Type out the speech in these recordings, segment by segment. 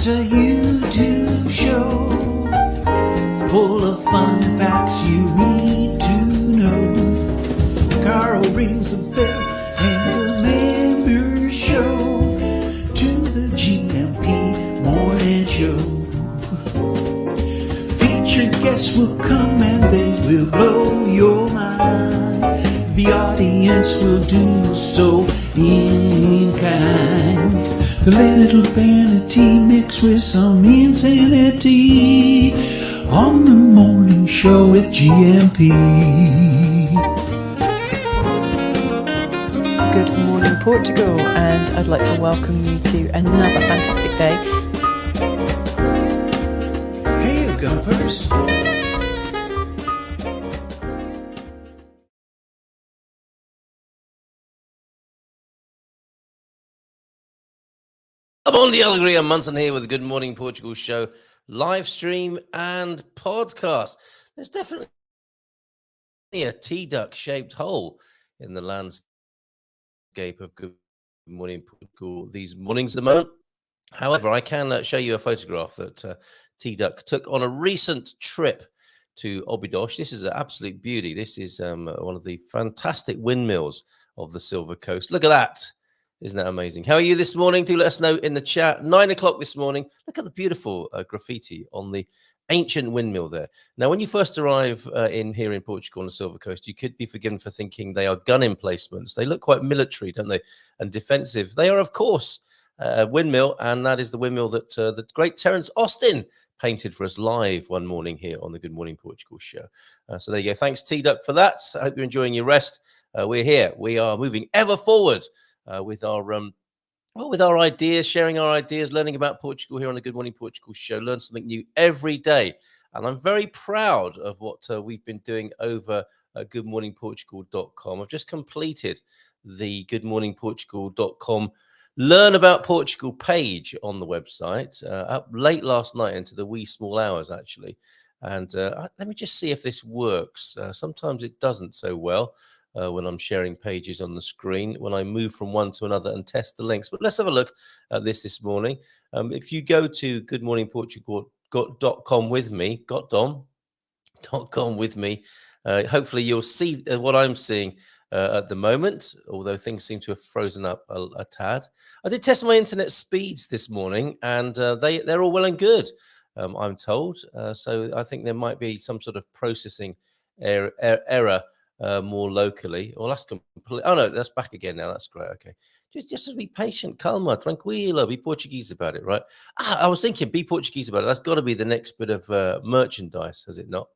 It's a YouTube show full of fun facts you need to know. Carl rings the bell and the members show to the GMP morning show. Featured guests will come and they will blow your mind. The audience will do so in kind. A little vanity mixed with some insanity on the morning show with GMP. Good morning, Portugal, and I'd like to welcome you to another fantastic day. Hey, you gumpers. I'm on the Michael Heron Munson here with the Good Morning Portugal show, live stream and podcast. There's definitely a T-duck shaped hole in the landscape of Good Morning Portugal these mornings at the moment. However, I can show you a photograph that T-duck took on a recent trip to Obidos. This is an absolute beauty. This is one of the fantastic windmills of the Silver Coast. Look at that. Isn't that amazing? How are you this morning? Do let us know in the chat. 9 o'clock this morning. Look at the beautiful graffiti on the ancient windmill there. Now, when you first arrive here in Portugal on the Silver Coast, you could be forgiven for thinking they are gun emplacements. They look quite military, don't they? And defensive. They are, of course, a windmill, and that is the windmill that the great Terence Austin painted for us live one morning here on the Good Morning Portugal show. So there you go. Thanks, T-Duck, for that. I hope you're enjoying your rest. We're here. We are moving ever forward. With our ideas, sharing our ideas, learning about Portugal here on the Good Morning Portugal show. Learn something new every day. And I'm very proud of what we've been doing over at goodmorningportugal.com. I've just completed the goodmorningportugal.com Learn About Portugal page on the website, up late last night into the wee small hours, actually. And let me just see if this works. Sometimes it doesn't so well. When I'm sharing pages on the screen, when I move from one to another and test the links. But let's have a look at this morning. If you go to goodmorningportugal.com with me, .com with me, hopefully you'll see what I'm seeing at the moment, although things seem to have frozen up a tad. I did test my internet speeds this morning, and they're all well and good, I'm told. So I think there might be some sort of processing error more locally. Well, that's complete. Oh no, that's back again now. That's great. Okay, just be patient, calma, tranquilo, be Portuguese about it, right? I was thinking, be Portuguese about it. That's got to be the next bit of merchandise, has it not?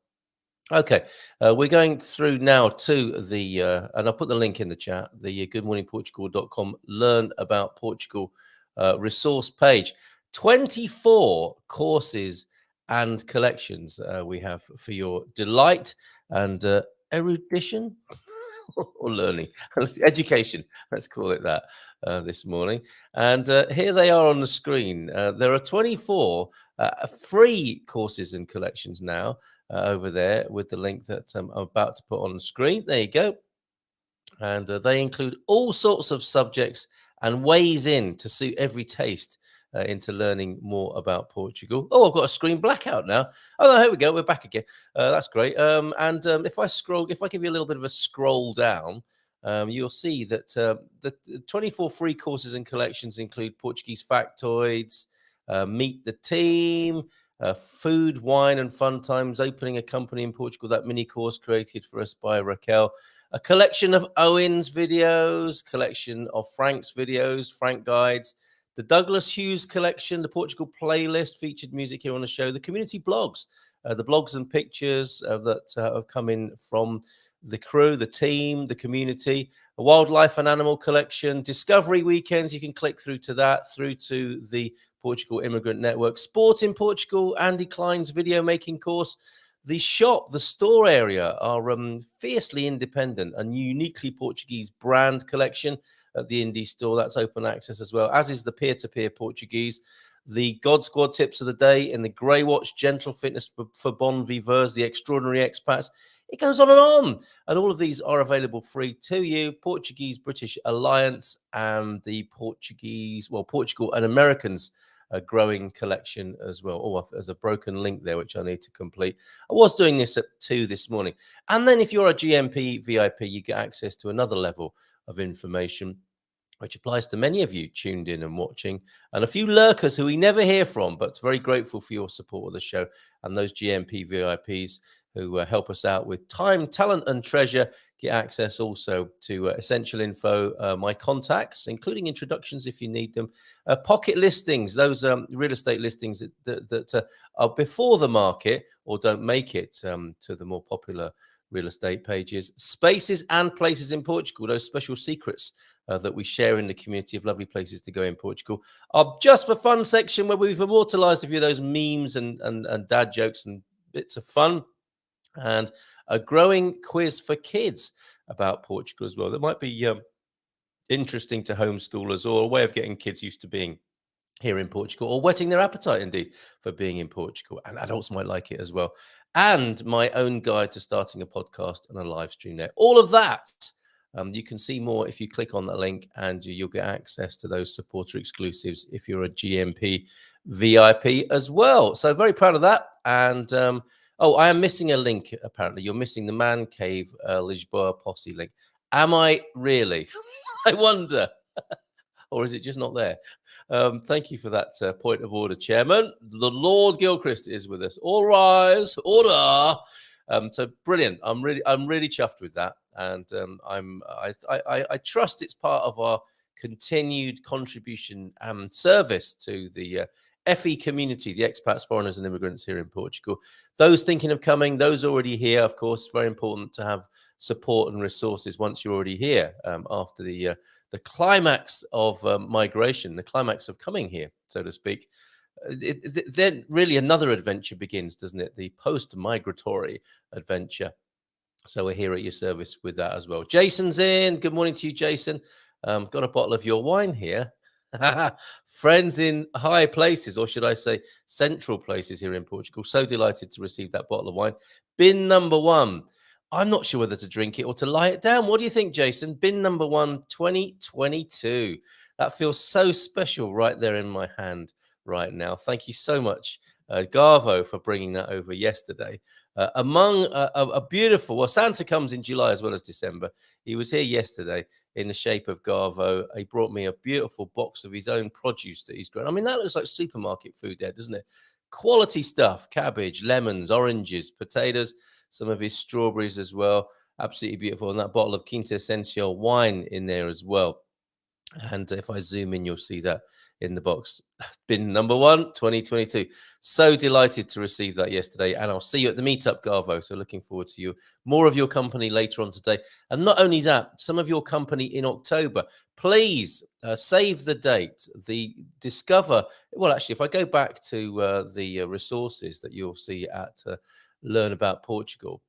Okay, we're going through now to the, and I'll put the link in the chat, the goodmorningportugal.com Learn About Portugal resource page. 24 courses and collections we have for your delight and erudition or learning, education, let's call it that, this morning. And here they are on the screen. There are 24 free courses and collections now over there with the link that I'm about to put on the screen. There you go. And they include all sorts of subjects and ways in to suit every taste into learning more about Portugal. Oh, I've got a screen blackout now. Oh, no, here we go. We're back again. That's great. If I give you a little bit of a scroll down, you'll see that the 24 free courses and collections include Portuguese factoids, meet the team, food, wine, and fun times, opening a company in Portugal, that mini course created for us by Raquel, a collection of Owen's videos, collection of Frank's videos, Frank guides, the Douglas Hughes collection, the Portugal playlist, featured music here on the show, the community blogs, the blogs and pictures that have come in from the crew, the team, the community, a wildlife and animal collection, discovery weekends. You can click through to that, through to the Portugal Immigrant Network, sport in Portugal, Andy Klein's video making course, the shop, the store area are fiercely independent and uniquely Portuguese brand collection at the Indie store. That's open access as well, as is the peer-to-peer Portuguese. The God Squad tips of the day in the Grey Watch, Gentle Fitness for Bon Viveurs, the Extraordinary Expats. It goes on and on. And all of these are available free to you. Portuguese-British Alliance and the Portugal and Americans a growing collection as well. Oh, there's a broken link there, which I need to complete. I was doing this at 2 this morning. And then if you're a GMP VIP, you get access to another level of information, which applies to many of you tuned in and watching, and a few lurkers who we never hear from, but very grateful for your support of the show, and those GMP VIPs who help us out with time, talent, and treasure get access also to essential info, my contacts, including introductions if you need them, pocket listings, those real estate listings that are before the market or don't make it to the more popular real estate pages, spaces and places in Portugal, those special secrets that we share in the community of lovely places to go in Portugal. Our Just for Fun section, where we've immortalized a few of those memes and dad jokes and bits of fun, and a growing quiz for kids about Portugal as well. That might be interesting to homeschoolers, or a way of getting kids used to being here in Portugal, or whetting their appetite indeed for being in Portugal, and adults might like it as well. And my own guide to starting a podcast and a live stream there. All of that, you can see more if you click on that link, and you'll get access to those supporter exclusives if you're a GMP VIP as well. So very proud of that. And I am missing a link, apparently. You're missing the Man Cave Lisboa Posse link. Am I really? I wonder. Or is it just not there? Thank you for that point of order, Chairman. The Lord Gilchrist is with us. All rise, order. So brilliant. I'm really chuffed with that, and I trust it's part of our continued contribution and service to the FE community, the expats, foreigners, and immigrants here in Portugal. Those thinking of coming, those already here, of course, very important to have support and resources once you're already here after the climax of migration, the climax of coming here, so to speak. Then really another adventure begins, doesn't it? The post-migratory adventure. So we're here at your service with that as well. Jason's in. Good morning to you, Jason. Got a bottle of your wine here. Friends in high places, or should I say central places here in Portugal. So delighted to receive that bottle of wine. Bin number 1. I'm not sure whether to drink it or to lie it down. What do you think, Jason? Bin number 1, 2022. That feels so special right there in my hand right now. Thank you so much, Garvo, for bringing that over yesterday. Among a beautiful, well, Santa comes in July as well as December. He was here yesterday in the shape of Garvo. He brought me a beautiful box of his own produce that he's grown. I mean, that looks like supermarket food there, doesn't it? Quality stuff, cabbage, lemons, oranges, potatoes, some of his strawberries as well. Absolutely beautiful. And that bottle of Quinta Essential wine in there as well. And if I zoom in, you'll see that in the box. Bin number 1, 2022. So delighted to receive that yesterday. And I'll see you at the meetup, Garvo. So looking forward to more of your company later on today. And not only that, some of your company in October. Please save the date. The Discover. Well, actually, if I go back to the resources that you'll see at Learn About Portugal,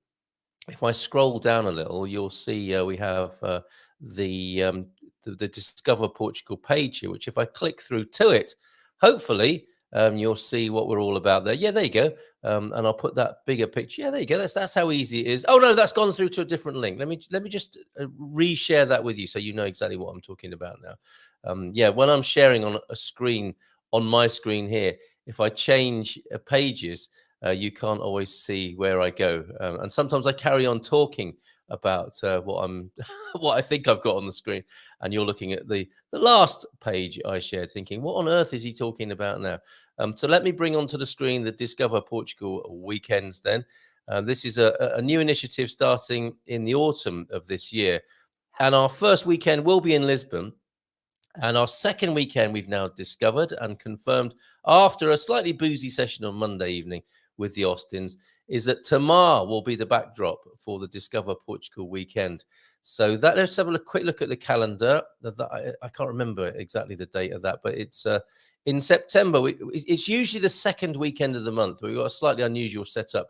if I scroll down a little, you'll see we have the Discover Portugal page here, which if I click through to it, hopefully you'll see what we're all about there. Yeah, there you go. And I'll put that bigger picture. Yeah, there you go. That's how easy it is. Oh no, that's gone through to a different link. Let me just reshare that with you so you know exactly what I'm talking about now. Yeah, when I'm sharing on a screen, on my screen here, if I change pages, you can't always see where I go, and sometimes I carry on talking about what I think I've got on the screen, and you're looking at the last page I shared, thinking, what on earth is he talking about now? So let me bring onto the screen the Discover Portugal weekends. Then this is a new initiative starting in the autumn of this year, and our first weekend will be in Lisbon. And our second weekend, we've now discovered and confirmed after a slightly boozy session on Monday evening with the Austins, is that Tamar will be the backdrop for the Discover Portugal weekend. So that, let's have a quick look at the calendar. I can't remember exactly the date of that, but it's in September. It's usually the second weekend of the month. We've got a slightly unusual setup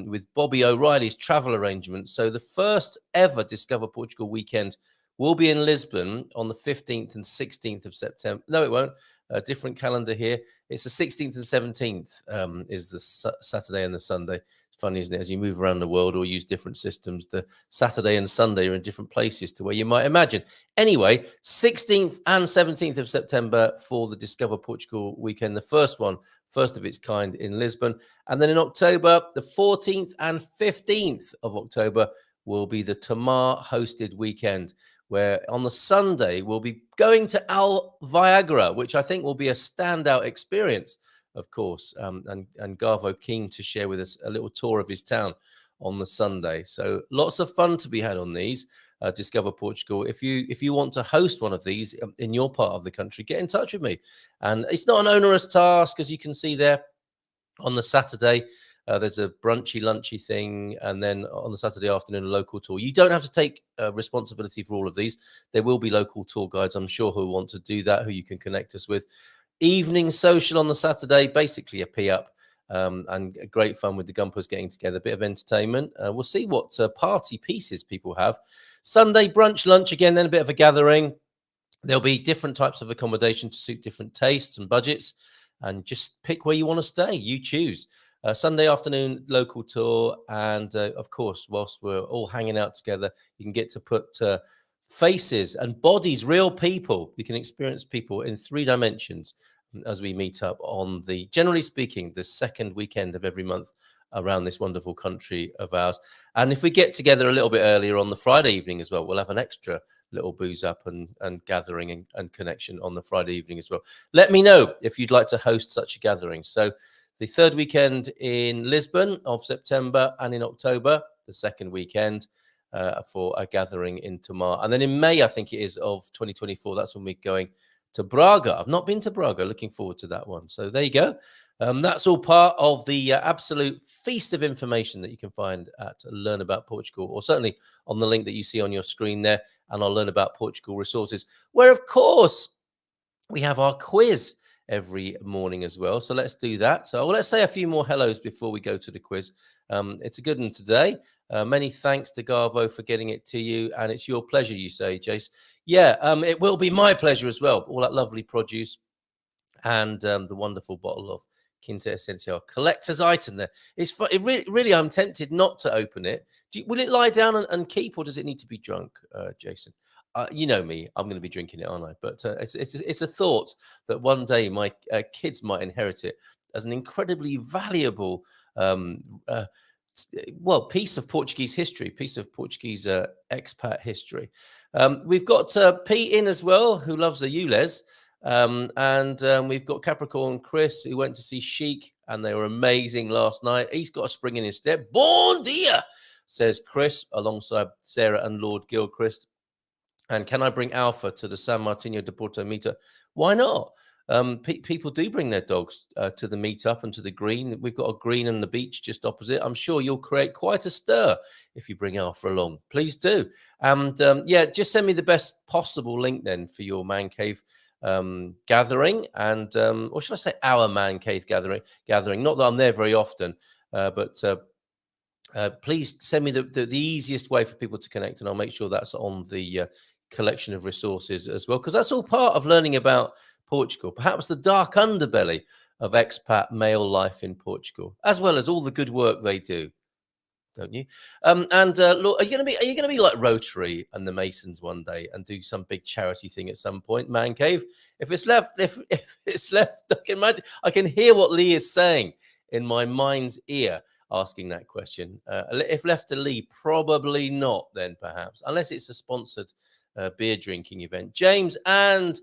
with Bobby O'Reilly's travel arrangements. So the first ever Discover Portugal weekend will be in Lisbon on the 15th and 16th of September. No, it won't. A different calendar here. It's the 16th and 17th is the Saturday and the Sunday. funny, isn't it? As you move around the world or use different systems, the Saturday and Sunday are in different places to where you might imagine. Anyway, 16th and 17th of September for the Discover Portugal weekend, the first of its kind in Lisbon. And then in October, the 14th and 15th of October will be the Tomar hosted weekend, where on the Sunday we'll be going to Al Viagra, which I think will be a standout experience, of course, and Garvo keen to share with us a little tour of his town on the Sunday. So lots of fun to be had on these. Discover Portugal. If you want to host one of these in your part of the country, get in touch with me. And it's not an onerous task, as you can see there. On the Saturday, there's a brunchy, lunchy thing, and then on the Saturday afternoon, a local tour. You don't have to take responsibility for all of these. There will be local tour guides, I'm sure, who want to do that, who you can connect us with. Evening social on the Saturday, basically a pee-up, and great fun with the Gumpers getting together, a bit of entertainment. We'll see what party pieces people have. Sunday, brunch, lunch again, then a bit of a gathering. There'll be different types of accommodation to suit different tastes and budgets, and just pick where you want to stay. You choose. Sunday afternoon, local tour. And of course, whilst we're all hanging out together, you can get to put faces and bodies, real people. You can experience people in 3 dimensions as we meet up on generally speaking, the second weekend of every month around this wonderful country of ours. And if we get together a little bit earlier on the Friday evening as well, we'll have an extra little booze up and gathering and connection on the Friday evening as well. Let me know if you'd like to host such a gathering. So the third weekend in Lisbon of September, and in October, the second weekend for a gathering in Tomar. And then in May, I think it is, of 2024, that's when we're going to Braga. I've not been to Braga. Looking forward to that one. So there you go. That's all part of the absolute feast of information that you can find at Learn About Portugal, or certainly on the link that you see on your screen there, and I'll Learn About Portugal resources, where, of course, we have our quiz every morning as well. So let's do that. So let's say a few more hellos before we go to the quiz. It's a good one today. Many thanks to Garvo for getting it to you, and it's your pleasure, you say, Jace. Yeah, it will be my pleasure as well. All that lovely produce and the wonderful bottle of Quinta Essencial collector's item there. Really, I'm tempted not to open it. Will it lie down and keep, or does it need to be drunk, Jason? You know me, I'm going to be drinking it, aren't I? But it's a thought that one day my kids might inherit it as an incredibly valuable piece of Portuguese history, piece of Portuguese expat history. We've got Pete in as well, who loves the Ules. And we've got Capricorn Chris, who went to see Chic, and they were amazing last night. He's got a spring in his step. Bon dia, says Chris, alongside Sarah and Lord Gilchrist. And can I bring Alpha to the San Martino de Porto meetup? Why not? People do bring their dogs to the meetup and to the green. We've got a green on the beach just opposite. I'm sure you'll create quite a stir if you bring Alpha along. Please do. And just send me the best possible link then for your man cave gathering, and or should I say our man cave gathering. Not that I'm there very often, but please send me the easiest way for people to connect, and I'll make sure that's on the collection of resources as well, because that's all part of learning about Portugal, perhaps the dark underbelly of expat male life in Portugal, as well as all the good work they do, don't you? Look, are you going to be like Rotary and the Masons one day and do some big charity thing at some point, man cave? If it's left, I can hear what Lee is saying in my mind's ear, asking that question. If left to Lee, probably not. Then perhaps, unless it's a sponsored beer drinking event. James and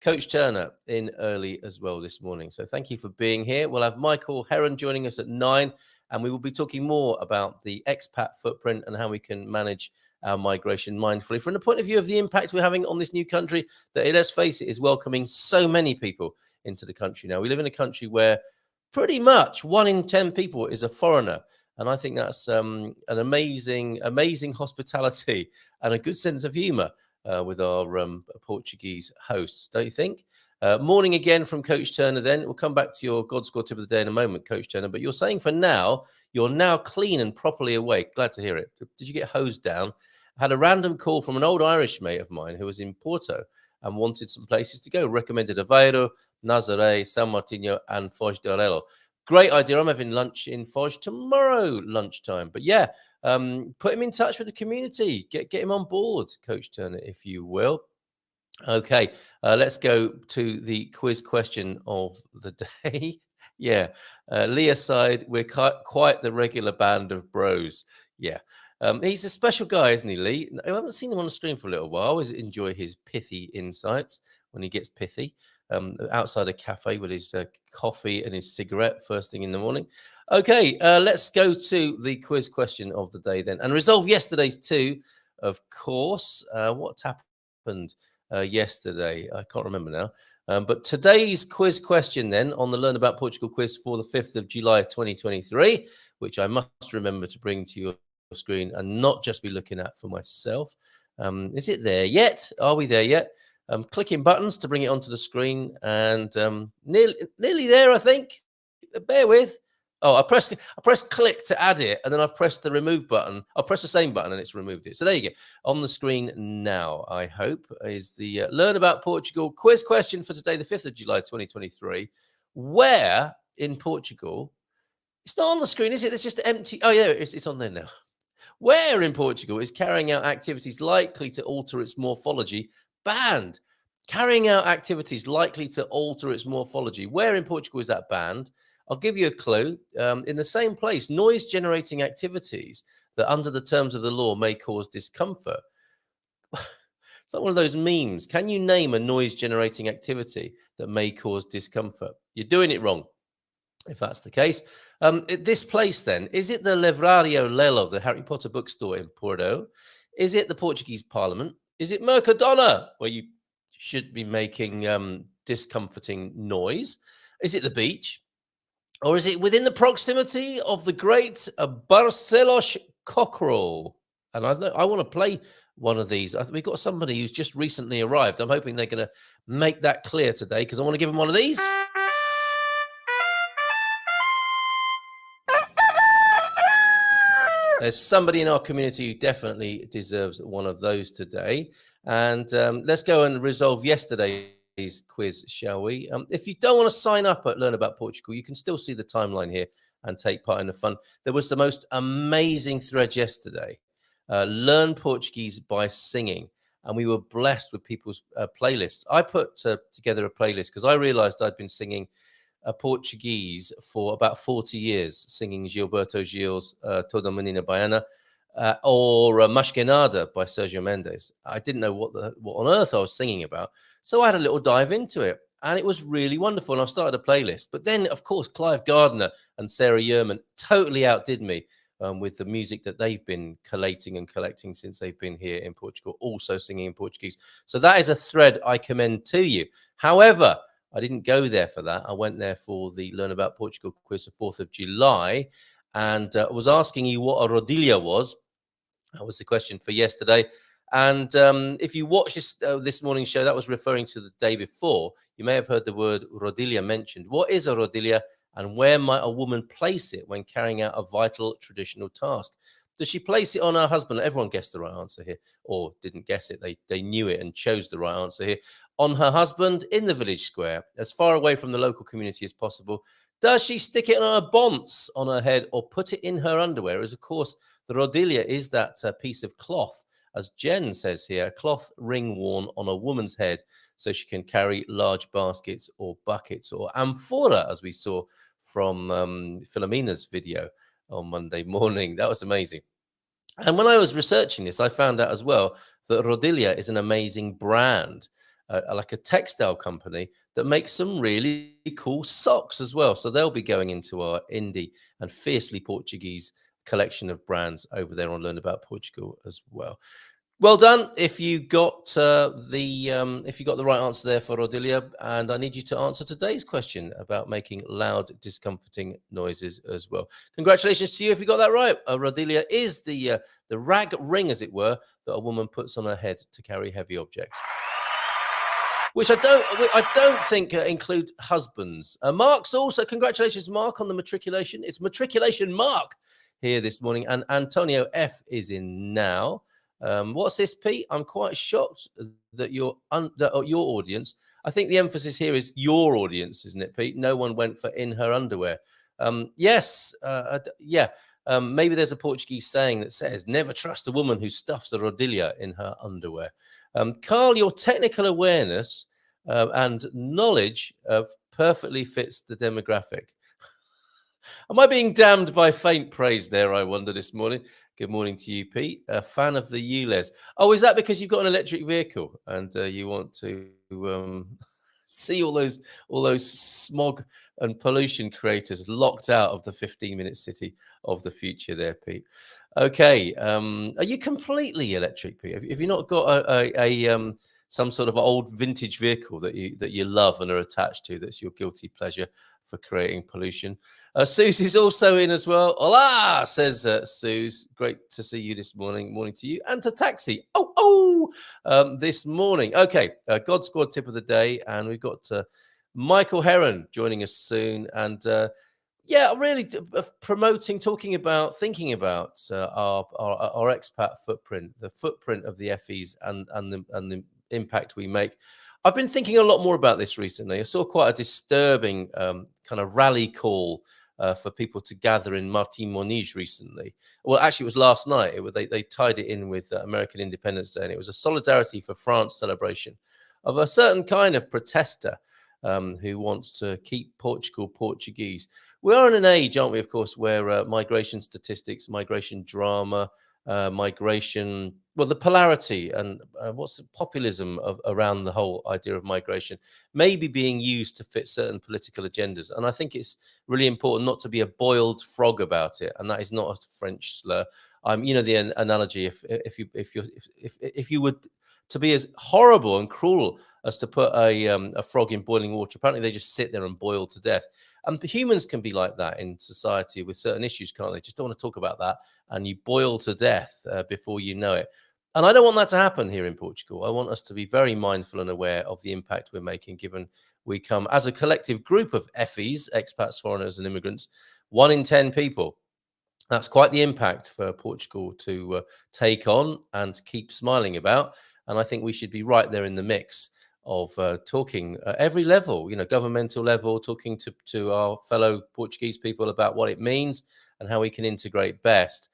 Coach Turner in early as well this morning. So thank you for being here. We'll have Michael Heron joining us at 9. And we will be talking more about the expat footprint and how we can manage our migration mindfully from the point of view of the impact we're having on this new country that, let's face it, is welcoming so many people into the country now. We live in a country where pretty much 1 in 10 people is a foreigner. And I think that's an amazing hospitality and a good sense of humor with our Portuguese hosts, don't you think? Morning again from Coach Turner then. We'll come back to your God Squad tip of the day in a moment, Coach Turner. But you're saying for now, you're now clean and properly awake. Glad to hear it. Did you get hosed down? I had a random call from an old Irish mate of mine who was in Porto and wanted some places to go. Recommended Aveiro, Nazaré, San Martino and Foz de Arello. great idea. I'm having lunch in Foz tomorrow lunchtime. But yeah, put him in touch with the community. Get him on board, Coach Turner, if you will. Okay, let's go to the quiz question of the day. Yeah, Lee aside, we're quite the regular band of bros. Yeah, he's a special guy, isn't he, Lee? I haven't seen him on the screen for a little while. I always enjoy his pithy insights when he gets pithy. Outside a cafe with his coffee and his cigarette first thing in the morning. Okay, let's go to the quiz question of the day then, and resolve yesterday's two, of course. What happened yesterday? I can't remember now. But today's quiz question then on the Learn About Portugal quiz for the 5th of July 2023, which I must remember to bring to your screen and not just be looking at for myself. Is it there yet? Are we there yet? Clicking buttons to bring it onto the screen, and nearly there, I think. Bear with. Oh, I pressed click to add it, and then I've pressed the remove button. I've pressed the same button, and it's removed it. So there you go. On the screen now, I hope, is the Learn About Portugal quiz question for today, the 5th of July, 2023. Where in Portugal? It's not on the screen, is it? It's just empty. Oh, yeah, it's on there now. Where in Portugal is carrying out activities likely to alter its morphology banned? Carrying out activities likely to alter its morphology. Where in Portugal is that banned? I'll give you a clue. In the same place, noise-generating activities that under the terms of the law may cause discomfort. It's like one of those memes. Can you name a noise-generating activity that may cause discomfort? You're doing it wrong, if that's the case. This place, then, is it the Livrario Lelo, the Harry Potter bookstore in Porto? Is it the Portuguese Parliament? Is it Mercadona, where you should be making discomforting noise? Is it the beach? Or is it within the proximity of the great Barcelos cockerel? And I want to play one of these. We've got somebody who's just recently arrived. I'm hoping they're going to make that clear today, because I want to give them one of these. There's somebody in our community who definitely deserves one of those today. And let's go and resolve yesterday's quiz, shall we? If you don't want to sign up at Learn About Portugal, you can still see the timeline here and take part in the fun. There was the most amazing thread yesterday. Learn Portuguese by singing. And we were blessed with people's playlists. I put together a playlist because I realized I'd been singing Portuguese for about 40 years, singing Gilberto Gil's Toda Menina Baiana or Masquenada by Sergio Mendes. I didn't know what on earth I was singing about. So I had a little dive into it, and it was really wonderful. And I started a playlist. But then, of course, Clive Gardner and Sarah Yerman totally outdid me with the music that they've been collating and collecting since they've been here in Portugal, also singing in Portuguese. So that is a thread I commend to you. However, I didn't go there for that. I went there for the Learn About Portugal quiz the 4th of July, and was asking you what a rodilha was. That was the question for yesterday. And if you watch this morning's show, that was referring to the day before. You may have heard the word rodilha mentioned. What is a rodilha, and where might a woman place it when carrying out a vital traditional task? Does she place it on her husband? Everyone guessed the right answer here, or didn't guess it. They knew it and chose the right answer here. On her husband, in the village square, as far away from the local community as possible. Does she stick it on her bonce on her head, or put it in her underwear? As of course, the rodilha is that piece of cloth, as Jen says here, a cloth ring worn on a woman's head so she can carry large baskets or buckets, or amphora, as we saw from Philomena's video on Monday morning. That was amazing. And when I was researching this, I found out as well that Rodilha is an amazing brand, like a textile company that makes some really cool socks as well. So they'll be going into our indie and fiercely Portuguese collection of brands over there on Learn About Portugal as well. Well done if you got the right answer there for Rodilha, and I need you to answer today's question about making loud, discomforting noises as well. Congratulations to you if you got that right. Rodilha is the rag ring, as it were, that a woman puts on her head to carry heavy objects. Which I don't think include husbands. Mark's also, congratulations, Mark, on the matriculation. It's matriculation Mark here this morning, and Antonio F is in now. What's this, Pete? I'm quite shocked that your audience, I think the emphasis here is your audience, isn't it, Pete? No one went for in her underwear. Yes, yeah. Maybe there's a Portuguese saying that says, never trust a woman who stuffs a rodilha in her underwear. Carl, your technical awareness and knowledge perfectly fits the demographic. Am I being damned by faint praise there, I wonder, this morning? Good morning to you, Pete. A fan of the ULEZ. Oh, is that because you've got an electric vehicle and you want to see all those smog and pollution creators locked out of the 15-minute city of the future there, Pete? Okay. Are you completely electric, Pete? Have you not got a some sort of old vintage vehicle that you love and are attached to, that's your guilty pleasure for creating pollution? Susie's also in as well. Hola, says Suze. Great to see you this morning. Morning to you and to Taxi. This morning. Okay, God Squad tip of the day, and we've got Michael Heron joining us soon. And yeah, really thinking about our expat footprint, the footprint of the FEs, and the impact we make. I've been thinking a lot more about this recently. I saw quite a disturbing kind of rally call for people to gather in Martin Moniz recently. Well, actually, it was last night. They tied it in with American Independence Day, and it was a Solidarity for France celebration of a certain kind of protester who wants to keep Portugal Portuguese. We are in an age, aren't we, of course, where migration statistics, migration drama, migration, well, the polarity and what's the populism around the whole idea of migration may be being used to fit certain political agendas. And I think it's really important not to be a boiled frog about it. And that is not a French slur. You know, the analogy, if you would to be as horrible and cruel as to put a frog in boiling water, apparently they just sit there and boil to death. And humans can be like that in society with certain issues, can't they? Just don't want to talk about that, and you boil to death before you know it. And I don't want that to happen here in Portugal. I want us to be very mindful and aware of the impact we're making, given we come as a collective group of FEs, expats, foreigners, and immigrants, 1 in 10 people. That's quite the impact for Portugal to take on and keep smiling about. And I think we should be right there in the mix of talking at every level, you know, governmental level, talking to our fellow Portuguese people about what it means and how we can integrate best,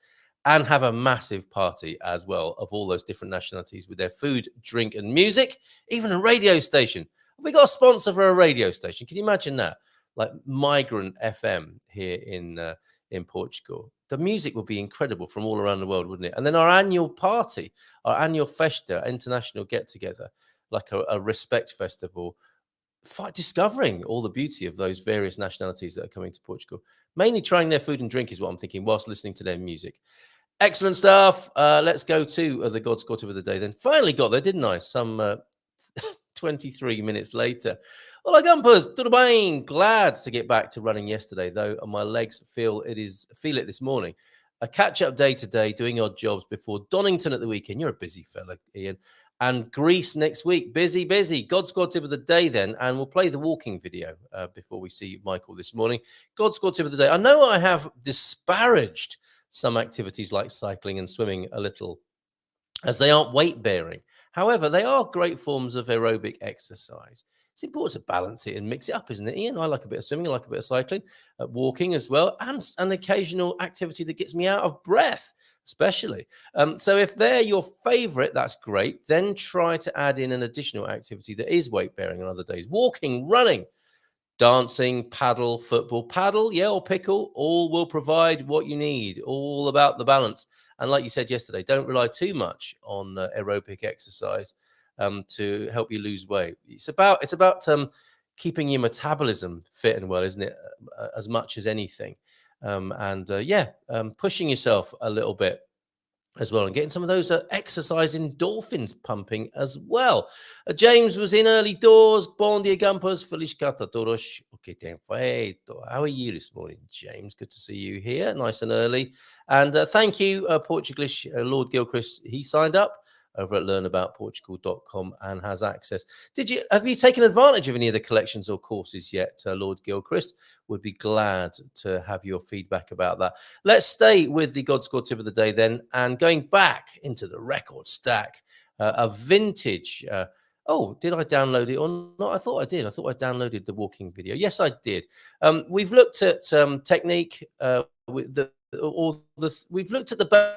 and have a massive party as well of all those different nationalities with their food, drink, and music, even a radio station. We got a sponsor for a radio station. Can you imagine that? Like Migrant FM here in Portugal. The music would be incredible from all around the world, wouldn't it? And then our annual party, our annual festa, international get-together, like a respect festival, discovering all the beauty of those various nationalities that are coming to Portugal. Mainly trying their food and drink is what I'm thinking whilst listening to their music. Excellent stuff. Let's go to the God Squad of the day then. Finally got there, didn't I? Some 23 minutes later. Hola, Gumpers. Tudo bem? Glad to get back to running yesterday, though, and my legs feel it this morning. A catch-up day today, doing odd jobs before Donington at the weekend. You're a busy fella, Ian. And Greece next week. Busy. God Squad tip of the day then, and we'll play the walking video before we see Michael this morning. God Squad tip of the day. I know I have disparaged some activities like cycling and swimming a little, as they aren't weight-bearing. However, they are great forms of aerobic exercise. It's important to balance it and mix it up, isn't it, Ian? I like a bit of swimming, I like a bit of cycling, walking as well, and an occasional activity that gets me out of breath, especially. So if they're your favorite, that's great. Then try to add in an additional activity that is weight-bearing on other days. Walking, running, dancing, paddle, football, or pickle, all will provide what you need, all about the balance. And like you said yesterday, don't rely too much on aerobic exercise to help you lose weight. It's about keeping your metabolism fit and well, isn't it? As much as anything. Pushing yourself a little bit as well and getting some of those exercise endorphins pumping as well. James was in early doors. Bom dia, Gumpers. Feliz Cata todos. Okay, tem feito. How are you this morning, James? Good to see you here, nice and early. And thank you, Portuglish Lord Gilchrist. He signed up over at learnaboutportugal.com and has access. Have you taken advantage of any of the collections or courses yet, Lord Gilchrist? Would be glad to have your feedback about that. Let's stay with the God Squad tip of the day then, and going back into the record stack, a vintage Oh, did I download it or not? I thought I did. I thought I downloaded the walking video. Yes, I did. We've looked at technique. With we've looked at the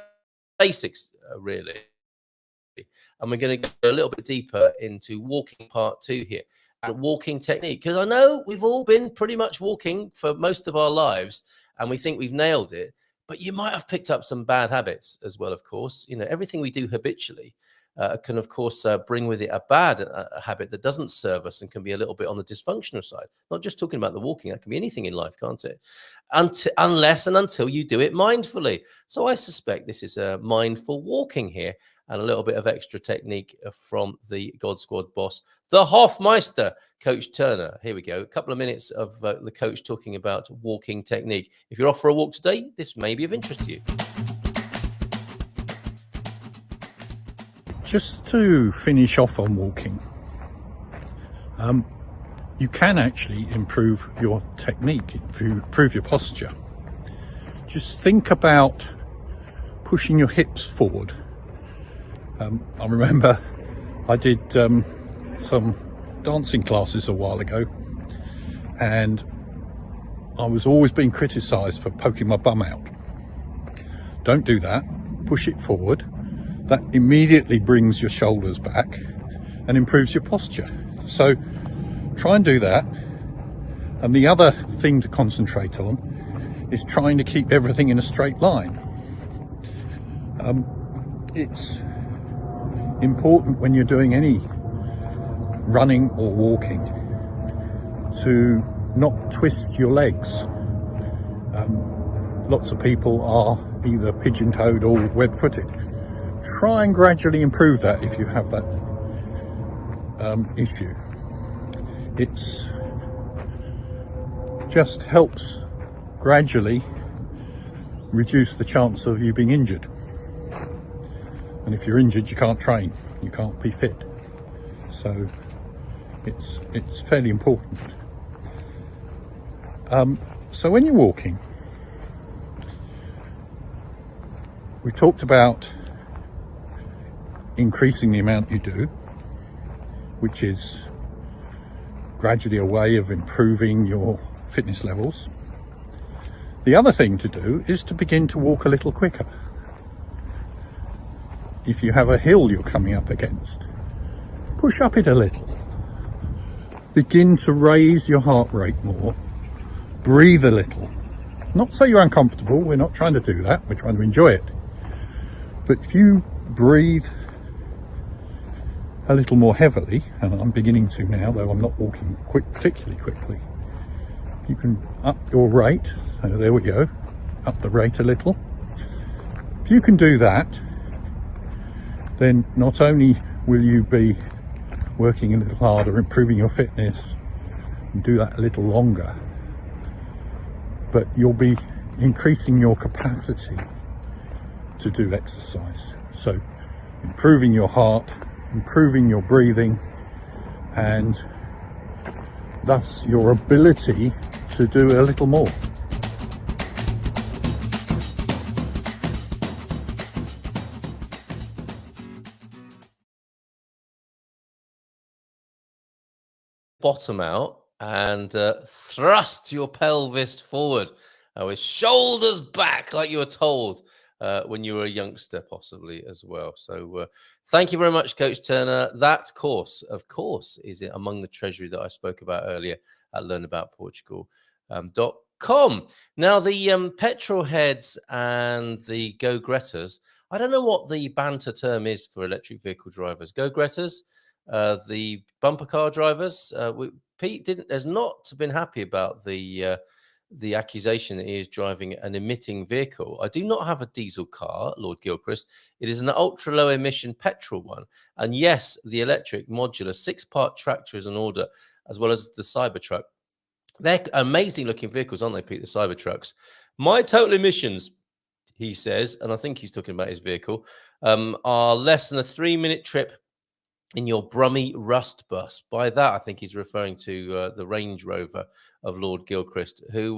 basics really, and we're going to go a little bit deeper into walking part 2 here, and walking technique, because I know we've all been pretty much walking for most of our lives, and we think we've nailed it. But you might have picked up some bad habits as well. Of course, everything we do habitually can, of course, bring with it a bad habit that doesn't serve us and can be a little bit on the dysfunctional side. Not just talking about the walking, that can be anything in life, can't it? Unless and until you do it mindfully. So I suspect this is a mindful walking here, and a little bit of extra technique from the God Squad boss, the Hofmeister, Coach Turner. Here we go. A couple of minutes of the coach talking about walking technique. If you're off for a walk today, this may be of interest to you. Just to finish off on walking, you can actually improve your technique, improve your posture. Just think about pushing your hips forward. I remember I did some dancing classes a while ago, and I was always being criticised for poking my bum out. Don't do that. Push it forward. That immediately brings your shoulders back and improves your posture. So try and do that. And the other thing to concentrate on is trying to keep everything in a straight line. It's important when you're doing any running or walking to not twist your legs. Lots of people are either pigeon-toed or web-footed. Try and gradually improve that if you have that issue. It's just helps gradually reduce the chance of you being injured. And if you're injured, you can't train, you can't be fit. So it's fairly important. So when you're walking, we talked about increasing the amount you do, which is gradually a way of improving your fitness levels. The other thing to do is to begin to walk a little quicker. If you have a hill you're coming up against, push up it a little. Begin to raise your heart rate more. Breathe a little. Not so you're uncomfortable, we're not trying to do that, we're trying to enjoy it. But if you breathe a little more heavily, and I'm beginning to now, though I'm not walking particularly quickly, you can up your rate. So there we go, up the rate a little. If you can do that, then not only will you be working a little harder, improving your fitness, and do that a little longer, but you'll be increasing your capacity to do exercise. So improving your heart, improving your breathing, and thus your ability to do a little more. Bottom out and thrust your pelvis forward with shoulders back, like you were told when you were a youngster, possibly as well. So thank you very much, Coach Turner. That course, of course, is among the treasury that I spoke about earlier at learnaboutportugal.com. Now, the petrol heads and the Go Gretas, I don't know what the banter term is for electric vehicle drivers. Go Gretas? The bumper car drivers, Pete has not been happy about the accusation that he is driving an emitting vehicle. I do not have a diesel car, Lord Gilchrist. It is an ultra low emission petrol one. And yes, the electric modular 6-part tractor is an order, as well as the Cybertruck. They're amazing looking vehicles, aren't they, Pete? The Cybertrucks. My total emissions, he says, and I think he's talking about his vehicle, are less than a 3-minute trip in your Brummie Rust bus. By that, I think he's referring to the Range Rover of Lord Gilchrist, who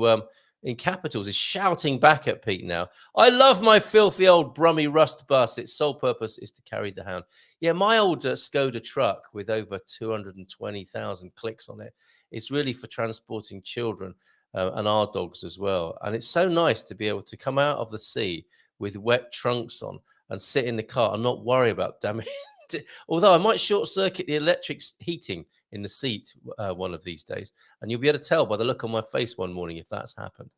in capitals is shouting back at Pete now. I love my filthy old Brummy Rust bus. Its sole purpose is to carry the hound. Yeah, my old Skoda truck with over 220,000 clicks on it is really for transporting children and our dogs as well. And it's so nice to be able to come out of the sea with wet trunks on and sit in the car and not worry about damage. Although I might short circuit the electric heating in the seat one of these days, and you'll be able to tell by the look on my face one morning if that's happened.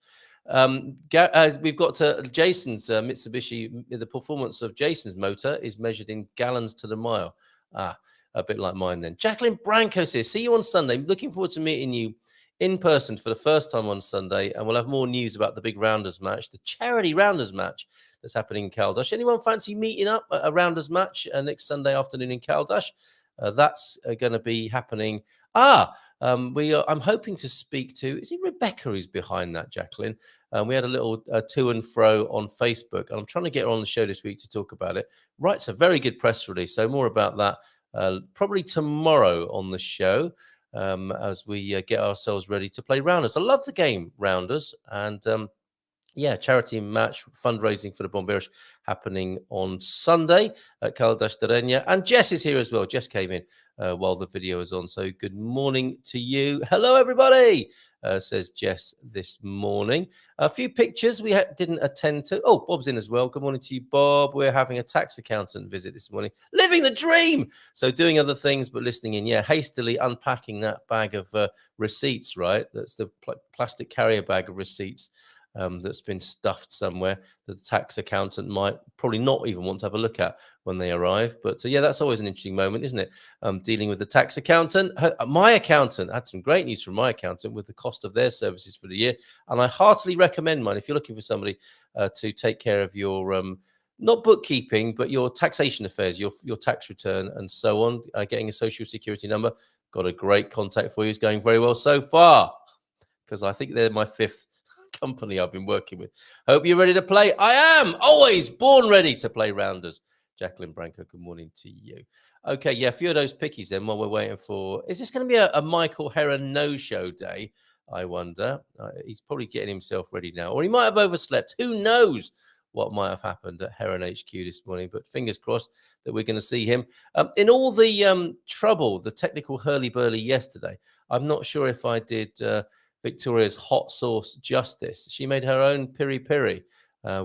We've got Jason's Mitsubishi. The performance of Jason's motor is measured in gallons to the mile. A bit like mine then. Jacqueline Branco says, see you on Sunday. Looking forward to meeting you in person for the first time on Sunday, and we'll have more news about the big Rounders match, the charity Rounders match that's happening in Caldash. Anyone fancy meeting up at a Rounders match next Sunday afternoon in Caldash? That's going to be happening. I'm hoping to speak to, is it Rebecca who's behind that, Jacqueline? We had a little to and fro on Facebook, and I'm trying to get her on the show this week to talk about it. Writes a very good press release, so more about that probably tomorrow on the show as we get ourselves ready to play Rounders. I love the game Rounders, and charity match fundraising for the Bomberos happening on Sunday at Caldas de Reña. And Jess is here as well. Jess came in while the video is on. So good morning to you. Hello, everybody, says Jess this morning. A few pictures we didn't attend to. Oh, Bob's in as well. Good morning to you, Bob. We're having a tax accountant visit this morning. Living the dream. So doing other things, but listening in. Yeah, hastily unpacking that bag of receipts, right? That's the plastic carrier bag of receipts. That's been stuffed somewhere that the tax accountant might probably not even want to have a look at when they arrive. But that's always an interesting moment, isn't it? Dealing with the tax accountant. My accountant had some great news from my accountant with the cost of their services for the year. And I heartily recommend mine if you're looking for somebody to take care of your not bookkeeping, but your taxation affairs, your tax return and so on, getting a social security number. Got a great contact for you. It's going very well so far because I think they're my fifth company I've been working with. Hope you're ready to play. I am always born ready to play Rounders. Jacqueline Branco, good morning to you. Okay, a few of those pickies then while we're waiting for, is this going to be a Michael Heron no-show day? I wonder. He's probably getting himself ready now, or he might have overslept. Who knows what might have happened at Heron HQ this morning, but fingers crossed that we're going to see him. In all the trouble, the technical hurly-burly yesterday, I'm not sure if I did Victoria's hot sauce justice. She made her own piri-piri,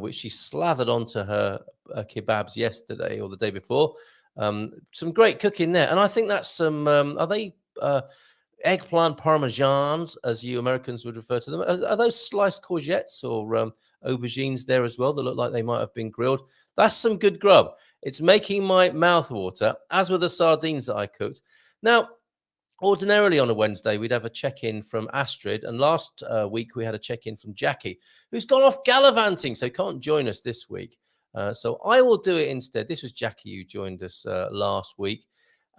which she slathered onto her kebabs yesterday or the day before. Some great cooking there. And I think that's some, are they eggplant parmesans, as you Americans would refer to them? Are those sliced courgettes or aubergines there as well that look like they might have been grilled? That's some good grub. It's making my mouth water, as were the sardines that I cooked. Now, ordinarily on a Wednesday, we'd have a check-in from Astrid. And last week, we had a check-in from Jackie, who's gone off gallivanting, so can't join us this week. So I will do it instead. This was Jackie who joined us last week.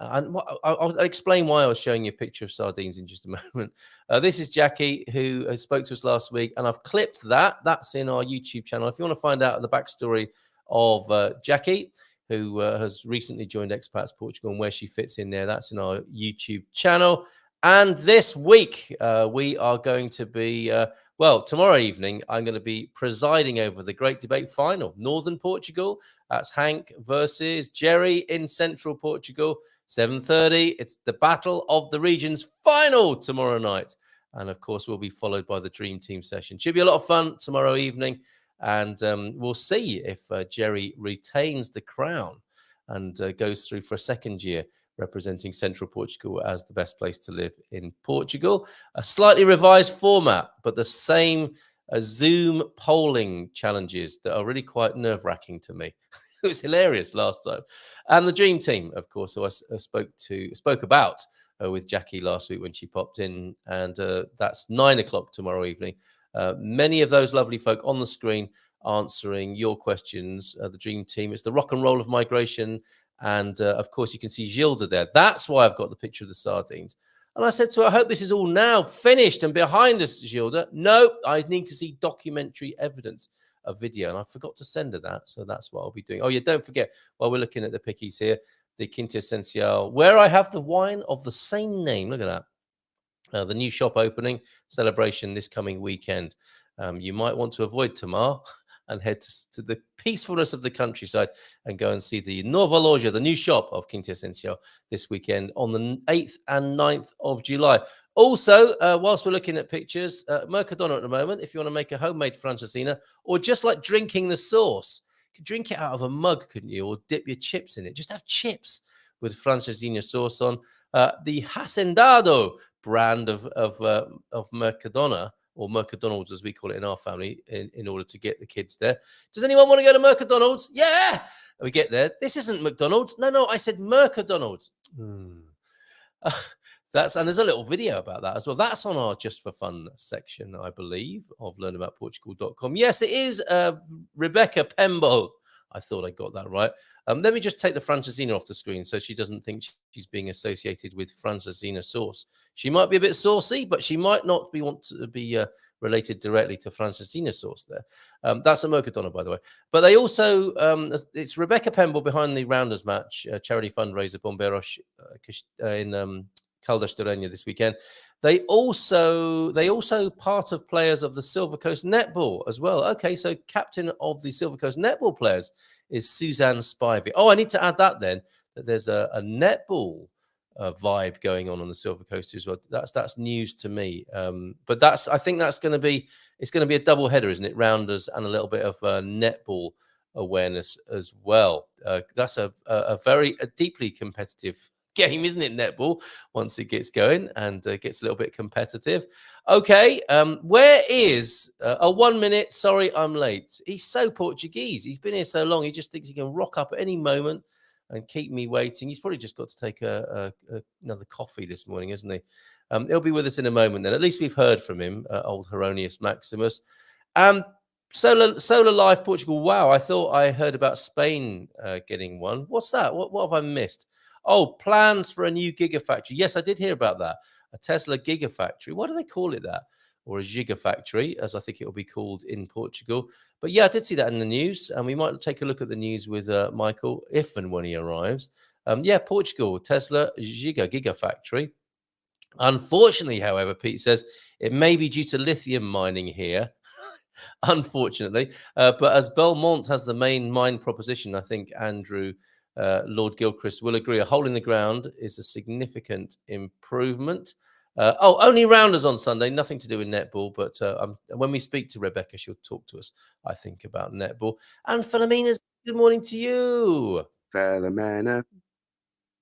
And I'll explain why I was showing you a picture of sardines in just a moment. This is Jackie, who spoke to us last week, and I've clipped that. That's in our YouTube channel. If you want to find out the backstory of Jackie, who has recently joined Expats Portugal and where she fits in there, that's in our YouTube channel. And this week, we are going to be, tomorrow evening, I'm going to be presiding over the Great Debate Final. Northern Portugal, that's Hank versus Jerry in Central Portugal. 7:30, it's the Battle of the Regions final tomorrow night. And of course, we'll be followed by the Dream Team session. Should be a lot of fun tomorrow evening. And we'll see if Jerry retains the crown and goes through for a second year representing Central Portugal as the best place to live in Portugal. A slightly revised format, but the same Zoom polling challenges that are really quite nerve-wracking to me. It was hilarious last time. And the Dream Team, of course, who I spoke about with Jackie last week when she popped in. And that's 9:00 tomorrow evening. Many of those lovely folk on the screen answering your questions, the Dream Team. It's the rock and roll of migration. And of course, you can see Gilda there. That's why I've got the picture of the sardines. And I said to her, I hope this is all now finished and behind us, Gilda. No, I need to see documentary evidence, a video. And I forgot to send her that. So that's what I'll be doing. Oh, yeah, don't forget, while we're looking at the pickies here, the Quinta Essencial, where I have the wine of the same name. Look at that. The new shop opening celebration this coming weekend. you might want to avoid Tamar and head to the peacefulness of the countryside and go and see the Nova Loja, the new shop of Quinta Esencial, this weekend on the 8th and 9th of July. Also, whilst we're looking at pictures, Mercadona at the moment, if you want to make a homemade Francesina, or just like drinking the sauce, you could drink it out of a mug, couldn't you? Or dip your chips in it. Just have chips with Francesina sauce on. The Hacendado brand of Mercadona, or Mercadonald's as we call it in our family, in order to get the kids there. Does anyone want to go to Mercadonald's? Yeah! We get there. This isn't McDonald's. No, I said Mercadonald's. And there's a little video about that as well. That's on our Just for Fun section, I believe, of learnaboutportugal.com. Yes, it is Rebecca Pembo. I thought I got that right. Let me just take the Francesina off the screen so she doesn't think she's being associated with Francesina sauce. She might be a bit saucy, but she might not want to be related directly to Francesina sauce there. That's a Mercadona, by the way. But they also, it's Rebecca Pemble behind the Rounders match, charity fundraiser Bomberos in Caldas de Reina this weekend. They also part of players of the Silver Coast Netball as well. Okay, so captain of the Silver Coast Netball players is Suzanne Spivey. Oh, I need to add that then, that there's a netball vibe going on the Silver Coast as well. That's news to me. But I think it's going to be a double header, isn't it? Rounders and a little bit of netball awareness as well. That's a very deeply competitive game, isn't it, netball, once it gets going and gets a little bit competitive. Okay, where is 1 minute? Sorry, I'm late. He's so Portuguese. He's been here so long. He just thinks he can rock up at any moment and keep me waiting. He's probably just got to take another coffee this morning, isn't he? He'll be with us in a moment then. At least we've heard from him, old Heronius Maximus. Solar Live Portugal. Wow, I thought I heard about Spain getting one. What's that? What have I missed? Oh, plans for a new gigafactory. Yes, I did hear about that. A Tesla gigafactory. Why do they call it that? Or a gigafactory, as I think it will be called in Portugal. But yeah, I did see that in the news. And we might take a look at the news with Michael, if and when he arrives. Portugal, Tesla gigafactory. Unfortunately, however, Pete says, it may be due to lithium mining here. Unfortunately. But as Belmont has the main mine proposition, I think Andrew... Lord Gilchrist will agree. A hole in the ground is a significant improvement. Only Rounders on Sunday. Nothing to do with netball. But when we speak to Rebecca, she'll talk to us, I think, about netball. And Philomena's, good morning to you. Philomena.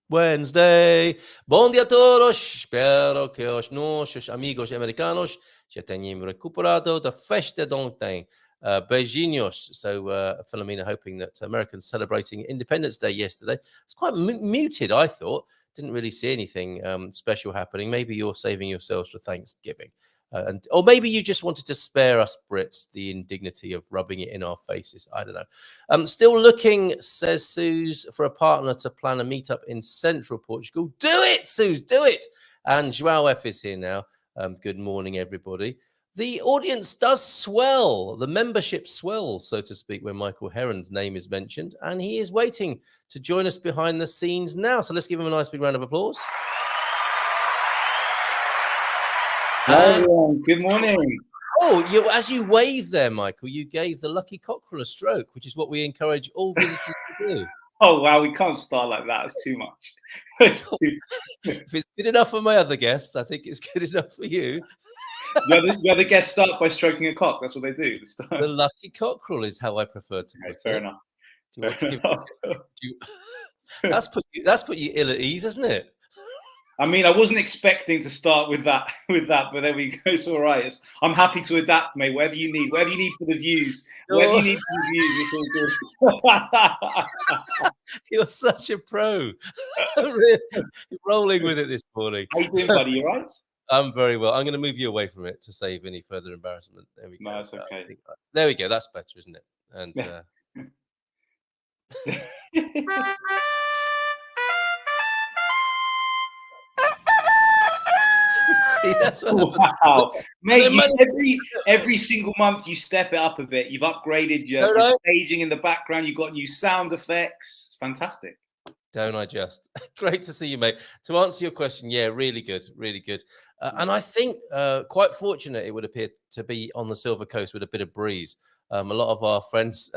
Wednesday. Bom dia a todos. Espero que os nossos amigos americanos já tenham recuperado da festa de ontem. Beijinhos. So Philomena hoping that Americans celebrating Independence Day yesterday. It's quite muted, I thought. Didn't really see anything special happening. Maybe you're saving yourselves for Thanksgiving. Or maybe you just wanted to spare us Brits the indignity of rubbing it in our faces. I don't know. Still looking, says Suze, for a partner to plan a meetup in central Portugal. Do it, Suze, do it. And João F is here now. Good morning, everybody. The audience does swell, the membership swells, so to speak, when Michael Heron's name is mentioned, and he is waiting to join us behind the scenes now. So let's give him a nice big round of applause. Hi, everyone. Good morning. Oh, as you waved there, Michael, you gave the lucky cockerel a stroke, which is what we encourage all visitors to do. Oh, wow, we can't start like that. It's too much. If it's good enough for my other guests, I think it's good enough for you. The other guests start by stroking a cock. That's what they do. The lucky cockerel is how I prefer to put it. Fair enough. Do you want to give that's put you ill at ease, isn't it? I mean, I wasn't expecting to start with that, but there we go. It's all right. I'm happy to adapt, mate. Whatever you need for the views. Whatever you need for the views, it's all good. You're such a pro. Really, you're rolling with it this morning. How you doing, buddy? You right? I'm very well. I'm going to move you away from it to save any further embarrassment. There we go. No, that's okay. There we go. That's better, isn't it? And see, that's what wow, mate! Every single month you step it up a bit. You've upgraded your staging in the background. You've got new sound effects. Fantastic. Don't I just? Great to see you, mate. To answer your question, yeah, really good, really good. And I think quite fortunate it would appear to be on the Silver Coast with a bit of breeze. A lot of our friends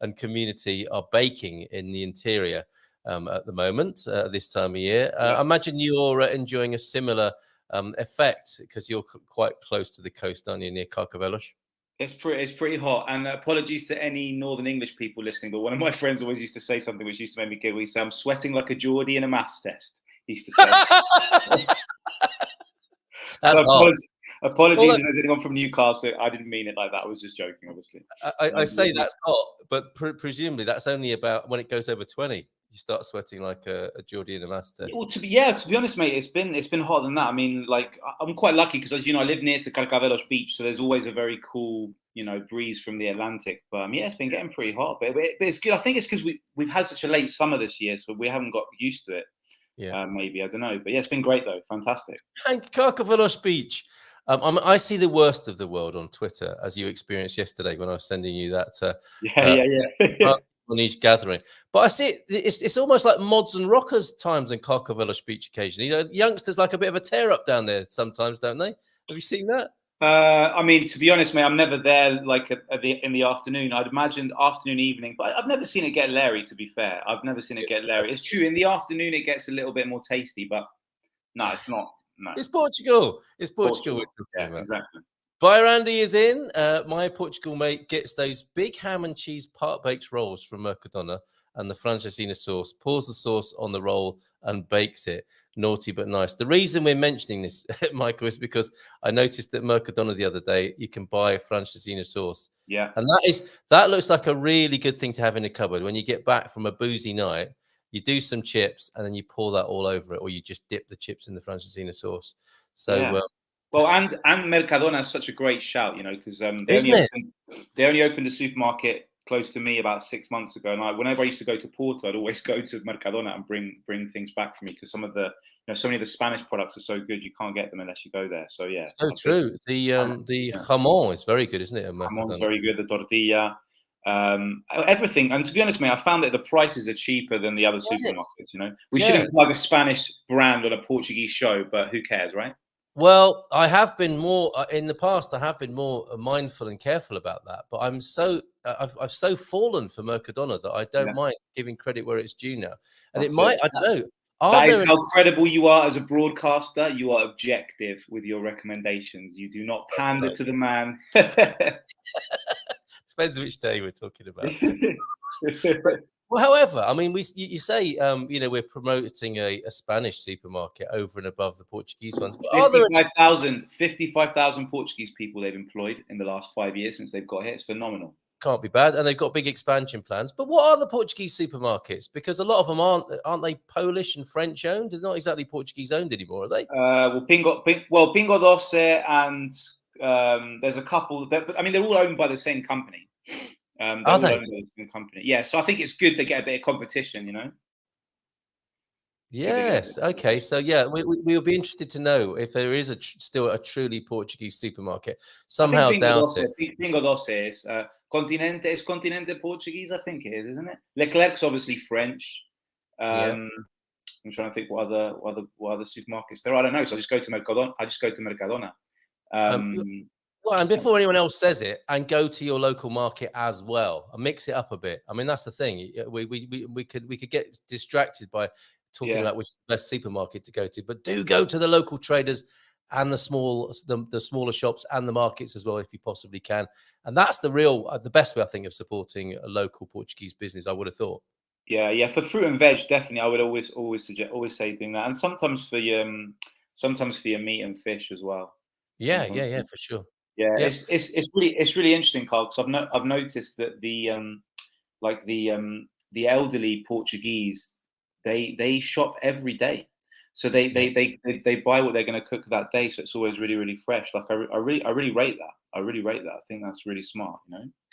and community are baking in the interior at the moment, this time of year. I imagine you're enjoying a similar effect because you're quite close to the coast, aren't you, near Carcavelos? It's pretty hot. And apologies to any Northern English people listening, but one of my friends always used to say something which used to make me giggle. He said, "I'm sweating like a Geordie in a maths test." He used to say. That's so apologies well, to anyone from Newcastle. I didn't mean it like that. I was just joking, obviously. I say that's hot, but presumably that's only about when it goes over 20. You start sweating like a Geordie in a maths test. Well, to be honest, mate, it's been hotter than that. I mean, like, I'm quite lucky because, as you know, I live near to Carcavelos Beach, so there's always a very cool, breeze from the Atlantic. But yeah, it's been getting pretty hot, but it's good. I think it's because we've had such a late summer this year, so we haven't got used to it. Yeah, maybe, I don't know, but yeah, it's been great though. Fantastic. And Carcavelos Beach. I see the worst of the world on Twitter, as you experienced yesterday when I was sending you that. Yeah. On each gathering, but I see it's almost like mods and rockers times in Carcavelos Beach occasionally. Youngsters like a bit of a tear up down there sometimes, don't they? Have you seen that? I mean, to be honest, mate, I'm never there like in the afternoon. I'd imagine afternoon, evening, but I've never seen it get Larry. To be fair, I've never seen it get Larry. It's true, in the afternoon it gets a little bit more tasty, but no, it's not. No, it's Portugal. It's Portugal. Yeah, exactly. Byrandi is in. My Portugal mate gets those big ham and cheese part-baked rolls from Mercadona and the francesinha sauce, pours the sauce on the roll and bakes it. Naughty but nice. The reason we're mentioning this, Michael, is because I noticed that Mercadona the other day, you can buy francesinha sauce. Yeah. And that looks like a really good thing to have in the cupboard. When you get back from a boozy night, you do some chips and then you pour that all over it, or you just dip the chips in the francesinha sauce. So... Yeah. Well, and Mercadona is such a great shout, because they only opened a supermarket close to me about 6 months ago, and whenever I used to go to Porto, I'd always go to Mercadona and bring things back for me because some of the so many of the Spanish products are so good you can't get them unless you go there. So yeah, so true. The jamón is very good, isn't it? Jamon's very good. The tortilla, everything. And to be honest, mate, I found that the prices are cheaper than the other supermarkets. We shouldn't plug a Spanish brand on a Portuguese show, but who cares, right? Well, I have been more in the past. I have been more mindful and careful about that. But I've so fallen for Mercadona that I don't mind giving credit where it's due now. And I don't know. That is how credible you are as a broadcaster. You are objective with your recommendations. You do not pander to the man. Depends which day we're talking about. Well, however, I mean, you say, we're promoting a Spanish supermarket over and above the Portuguese ones. But 55,000 Portuguese people they've employed in the last 5 years since they've got here. It's phenomenal. Can't be bad, and they've got big expansion plans. But what are the Portuguese supermarkets? Because a lot of them aren't they Polish and French owned? They're not exactly Portuguese owned anymore, are they? Pingo Doce, and there's a couple. I mean, they're all owned by the same company. Are they? Company. Yeah, so I think it's good they get a bit of competition, Yes. Okay. So yeah, we'll be interested to know if there is still a truly Portuguese supermarket. Somehow doubt it. Pingo Doce is Continente Portuguese. I think it is, isn't it? Leclerc's obviously French. I'm trying to think what other supermarkets there are. I don't know. So I just go to Mercadona. Well, and before anyone else says it, and go to your local market as well, and mix it up a bit. I mean, that's the thing. We could get distracted by talking about which is the best supermarket to go to, but do go to the local traders and the smaller shops and the markets as well, if you possibly can. And that's the best way, I think, of supporting a local Portuguese business. I would have thought. Yeah. For fruit and veg, definitely, I would always say doing that, and sometimes for your meat and fish as well. Yeah, for sure. Yeah, it's really interesting, Carl, because I've noticed that the elderly Portuguese they shop every day, so they buy what they're going to cook that day, so it's always really, really fresh. Like I really rate that. I think that's really smart,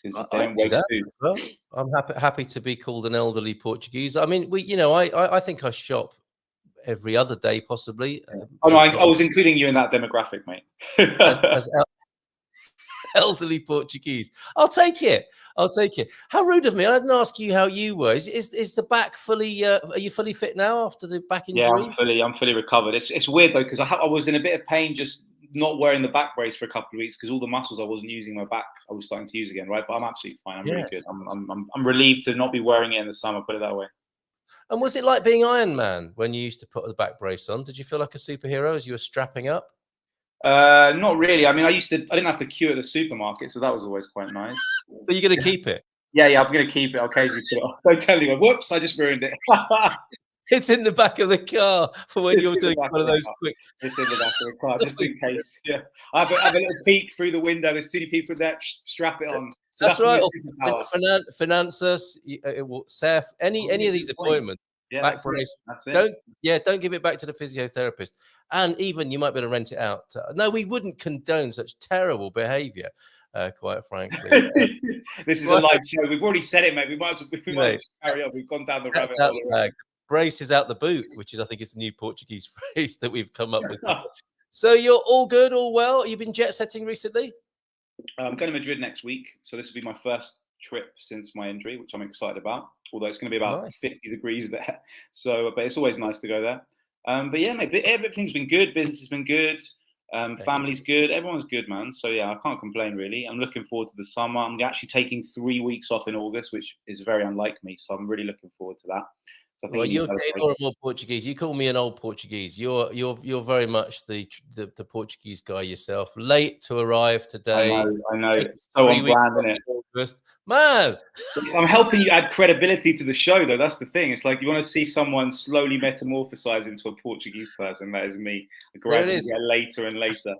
because they don't waste food. Well, I'm happy to be called an elderly Portuguese. I mean, I think I shop every other day, possibly. I was including you in that demographic, mate. elderly Portuguese. I'll take it. I'll take it. How rude of me. I didn't ask you how you were. Is the back fully, are you fully fit now after the back Yeah, injury? I'm fully recovered. It's weird though, because I was in a bit of pain just not wearing the back brace for a couple of weeks because all the muscles I wasn't using my back, I was starting to use again, right? But I'm absolutely fine. I'm really good. I'm relieved to not be wearing it in the summer, put it that way. And was it like being Iron Man when you used to put the back brace on? Did you feel like a superhero as you were strapping up? Not really. I mean, I didn't have to queue at the supermarket, so that was always quite nice. So you're going to keep it? Yeah, I'm going to keep it. I'll occasionally put it on. Don't tell anyone. Whoops, I just ruined it. It's in the back of the car for when you're doing one of those quick. It's in the back of the car, just in case. Yeah, I have a little peek through the window. There's too many people there. Strap it on. So that's right. Finances, Seth, any of these appointments. Yeah, back brace. That's it. Don't give it back to the physiotherapist. And even you might be able to rent it out. No, we wouldn't condone such terrible behaviour. Quite frankly, this is a live show. We've already said it, mate. We might as well just carry on. We've gone down the rabbit hole. Brace is out the boot, which is, I think, is the new Portuguese phrase that we've come up with. So you're all good, all well. You've been jet setting recently? I'm going to Madrid next week, so this will be my first trip since my injury, which I'm excited about. Although it's going to be about 50 degrees there, so but it's always nice to go there. But yeah, mate, everything's been good. Business has been good. Family's good. Everyone's good, man. So yeah, I can't complain really. I'm looking forward to the summer. I'm actually taking 3 weeks off in August, which is very unlike me. So I'm really looking forward to that. So well, you're getting more and more Portuguese. You call me an old Portuguese. You're very much the Portuguese guy yourself. Late to arrive today. I know. It's so on brand, isn't it? August. Man, I'm helping you add credibility to the show, though. That's the thing. It's like you want to see someone slowly metamorphosize into a Portuguese person. That is me. Gradually get later and later.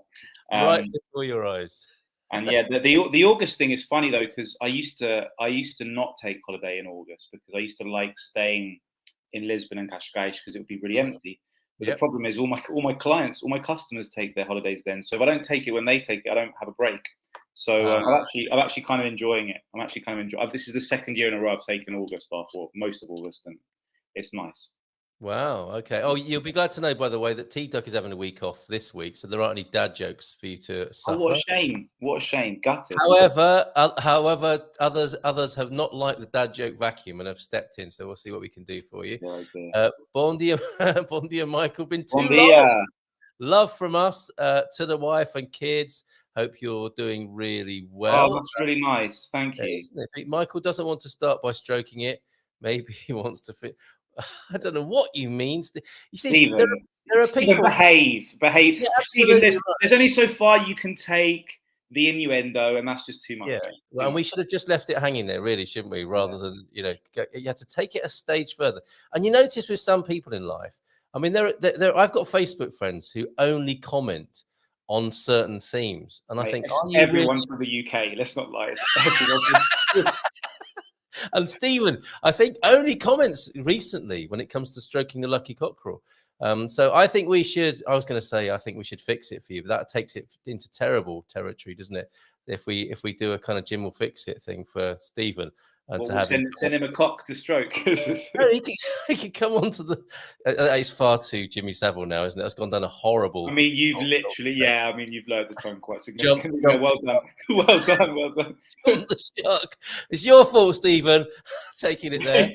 Right before your eyes. And yeah, the August thing is funny though, because I used to not take holiday in August because I used to like staying in Lisbon and Cascais because it would be really empty. But the problem is all my clients, all my customers take their holidays then. So if I don't take it when they take it, I don't have a break. So I'm actually kind of enjoying it. I'm actually kind of enjoying. This is the second year in a row I've taken August off, or most of August, and it's nice. Wow. Okay. Oh, you'll be glad to know, by the way, that T-Duck is having a week off this week, so there aren't any dad jokes for you to suffer. Oh, what a shame! What a shame. Gutted. However, others have not liked the dad joke vacuum and have stepped in. So we'll see what we can do for you. Bon dia, bon dia, Michael. Been too long. Love from us to the wife and kids. Hope you're doing really well. Oh, that's really nice. Thank you. Michael doesn't want to start by stroking it. Maybe he wants to fit. I don't know what you mean. You see, Stephen, there are people behave. Yeah, Stephen, there's only so far you can take the innuendo, and that's just too much. Yeah, well, and we should have just left it hanging there, really, shouldn't we? Rather than you had to take it a stage further. And you notice with some people in life, I mean, I've got Facebook friends who only comment on certain themes, and I think everyone from the UK. Let's not lie. And Stephen, I think only comments recently when it comes to stroking the lucky cockerel. So I think we should. I was going to say I think we should fix it for you, but that takes it into terrible territory, doesn't it? If we do a kind of Jim will fix it thing for Stephen, and to have send him a cock to stroke. He can come on to the. It's far too Jimmy Savile now, isn't it? It's gone down a horrible. I mean, you've literally, you've lowered the tone quite significantly. Well done. Jump the shark. It's your fault, Stephen. Taking it there.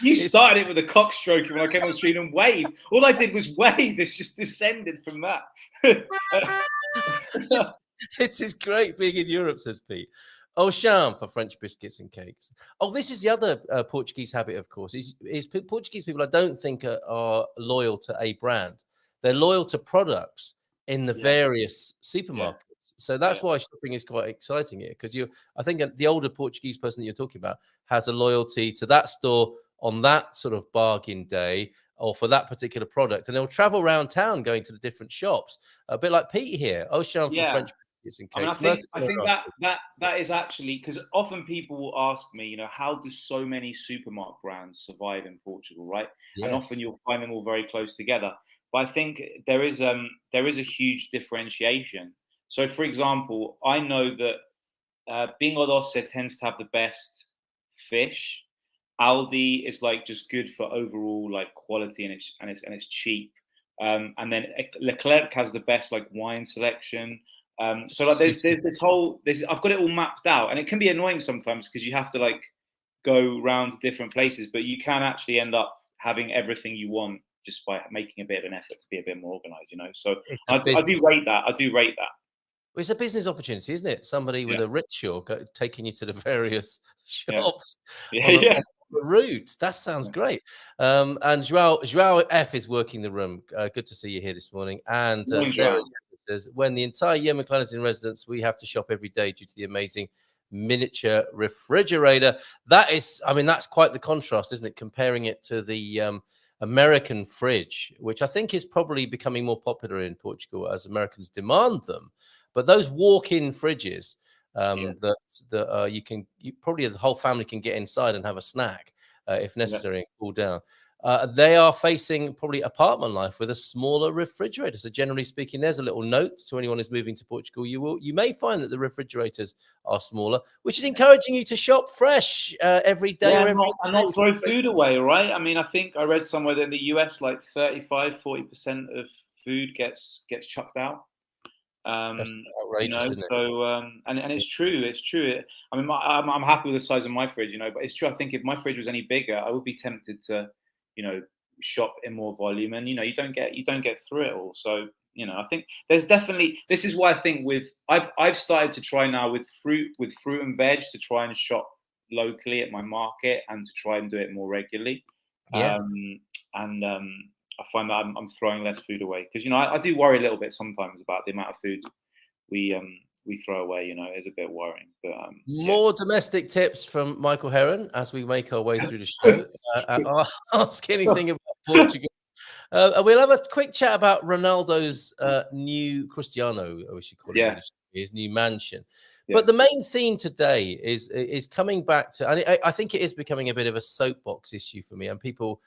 You started it with a cock stroke when I came on the screen and waved. All I did was wave. It's just descended from that. It's great being in Europe, says Pete. Oh, sham for French biscuits and cakes. Oh, this is the other Portuguese habit, of course. Is Portuguese people, I don't think, are loyal to a brand. They're loyal to products in the various supermarkets. So that's why shopping is quite exciting here, because I think the older Portuguese person that you're talking about has a loyalty to that store on that sort of bargain day or for that particular product, and they'll travel around town going to the different shops, a bit like Pete here. Oh, sham for French. I think that is actually, because often people will ask me, how do so many supermarket brands survive in Portugal, right? Yes. And often you'll find them all very close together. But I think there is a huge differentiation. So, for example, I know that Bingo Doce tends to have the best fish. Aldi is like just good for overall like quality and it's cheap. And then Leclerc has the best like wine selection. So like there's this whole I've got it all mapped out, and it can be annoying sometimes because you have to like go around to different places, but you can actually end up having everything you want just by making a bit of an effort to be a bit more organized, you know. So I do rate that. I do rate that. It's a business opportunity, isn't it? Somebody with a rickshaw taking you to the various shops on the route. That sounds great. And Joao F is working the room. Good to see you here this morning. And Sarah says, when the entire Yemen clan is in residence, we have to shop every day due to the amazing miniature refrigerator. That is, I mean, that's quite the contrast, isn't it? Comparing it to the American fridge, which I think is probably becoming more popular in Portugal as Americans demand them. But those walk-in fridges that you probably the whole family can get inside and have a snack if necessary and cool down. They are facing probably apartment life with a smaller refrigerator. So generally speaking, there's a little note to anyone who's moving to Portugal. You may find that the refrigerators are smaller, which is encouraging you to shop fresh every day. And not throw food away, right? I mean, I think I read somewhere that in the US, like 35-40% of food gets chucked out. That's outrageous, you know, isn't it? so and it's true. I mean, I'm happy with the size of my fridge, you know, but it's true. I think if my fridge was any bigger, I would be tempted to, you know, shop in more volume, and you know, you don't get through it all. So you know, I think there's definitely, this is why I think I've started to try now with fruit and veg to try and shop locally at my market and to try and do it more regularly. I find that I'm throwing less food away because, you know, I do worry a little bit sometimes about the amount of food we throw away. You know, it's a bit worrying. But more domestic tips from Michael Heron as we make our way through the show. Ask anything about Portugal. We'll have a quick chat about Ronaldo's new Cristiano, we should call it, his new mansion. But the main theme today is coming back to, and I think it is becoming a bit of a soapbox issue for me, and people.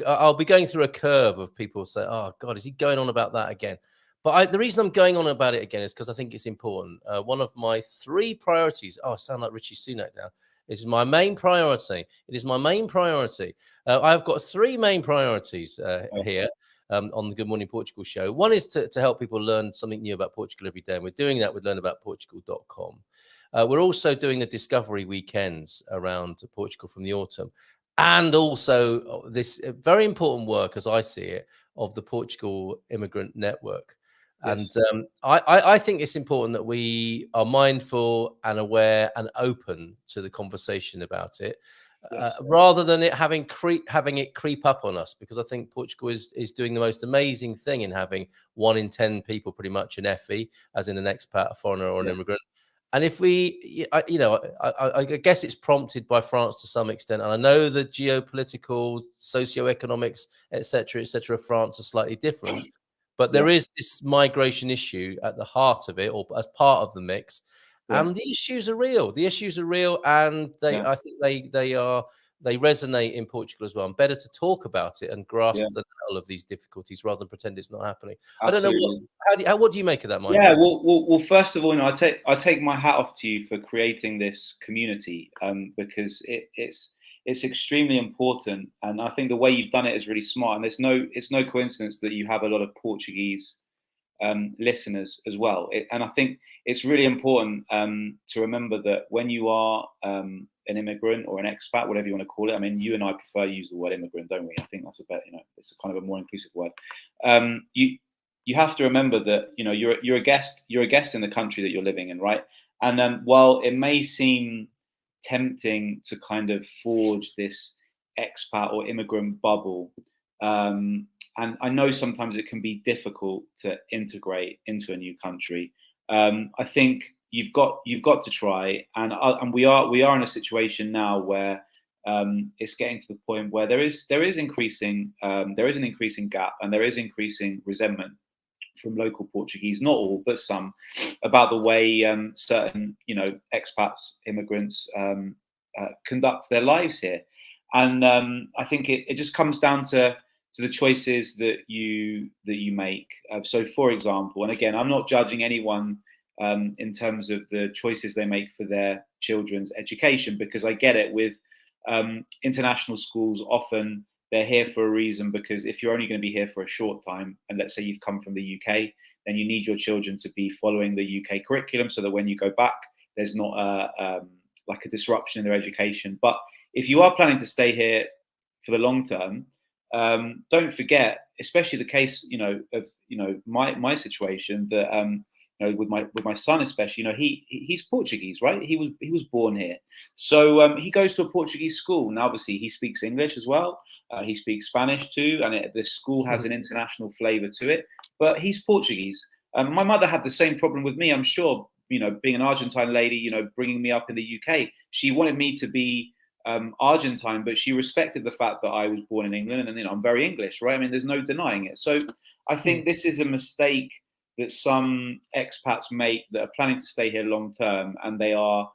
I'll be going through a curve of people say, "Oh God, is he going on about that again?" But the reason I'm going on about it again is because I think it's important. One of my 3 priorities. Oh, I sound like Richie Sunak now. This is my main priority. It is my main priority. I've got 3 main priorities here on the Good Morning Portugal show. One is to help people learn something new about Portugal every day, and we're doing that with learnaboutportugal.com. We're also doing the discovery weekends around Portugal from the autumn. And also this very important work, as I see it, of the Portugal Immigrant Network. Yes. And I think it's important that we are mindful and aware and open to the conversation about it, rather than it having it creep up on us, because I think Portugal is doing the most amazing thing in having 1 in 10 people pretty much an FE, as in an expat, a foreigner, or an immigrant. And if we, you know, I guess it's prompted by France to some extent. And I know the geopolitical, socioeconomics, et cetera, of France are slightly different. But there is this migration issue at the heart of it, or as part of the mix. And the issues are real. And I think they resonate in Portugal as well. And better to talk about it and grasp the level of these difficulties rather than pretend it's not happening. Absolutely. I don't know what do you make of that, Mike? Yeah, well, first of all, you know, I take my hat off to you for creating this community, because it's extremely important, and I think the way you've done it is really smart. And it's no coincidence that you have a lot of Portuguese listeners as well. And I think it's really important to remember that when you are an immigrant or an expat, whatever you want to call it. I mean, you and I prefer to use the word immigrant, don't we? I think that's a better, you know, it's a kind of a more inclusive word. You have to remember that, you know, you're a guest in the country that you're living in, right? And while it may seem tempting to kind of forge this expat or immigrant bubble, and I know sometimes it can be difficult to integrate into a new country. I think you've got to try, and we are in a situation now where it's getting to the point where there is an increasing gap, and there is increasing resentment from local Portuguese, not all, but some, about the way certain, you know, expats, immigrants conduct their lives here. And I think it just comes down to the choices that you make. So, for example, and again, I'm not judging anyone in terms of the choices they make for their children's education, because I get it with international schools. Often they're here for a reason, because if you're only going to be here for a short time, and let's say you've come from the UK, then you need your children to be following the UK curriculum so that when you go back, there's not like a disruption in their education. But if you are planning to stay here for the long term, don't forget, especially the case, of my situation, that with my son especially, he's Portuguese, right? He was born here, so he goes to a Portuguese school. Now, obviously, he speaks English as well. He speaks Spanish too, and the school has an international flavour to it. But he's Portuguese. My mother had the same problem with me, I'm sure. Being an Argentine lady, bringing me up in the UK, she wanted me to be Argentine, but she respected the fact that I was born in England, and I'm very English, right? I mean, there's no denying it. So I think this is a mistake that some expats make that are planning to stay here long term, and they are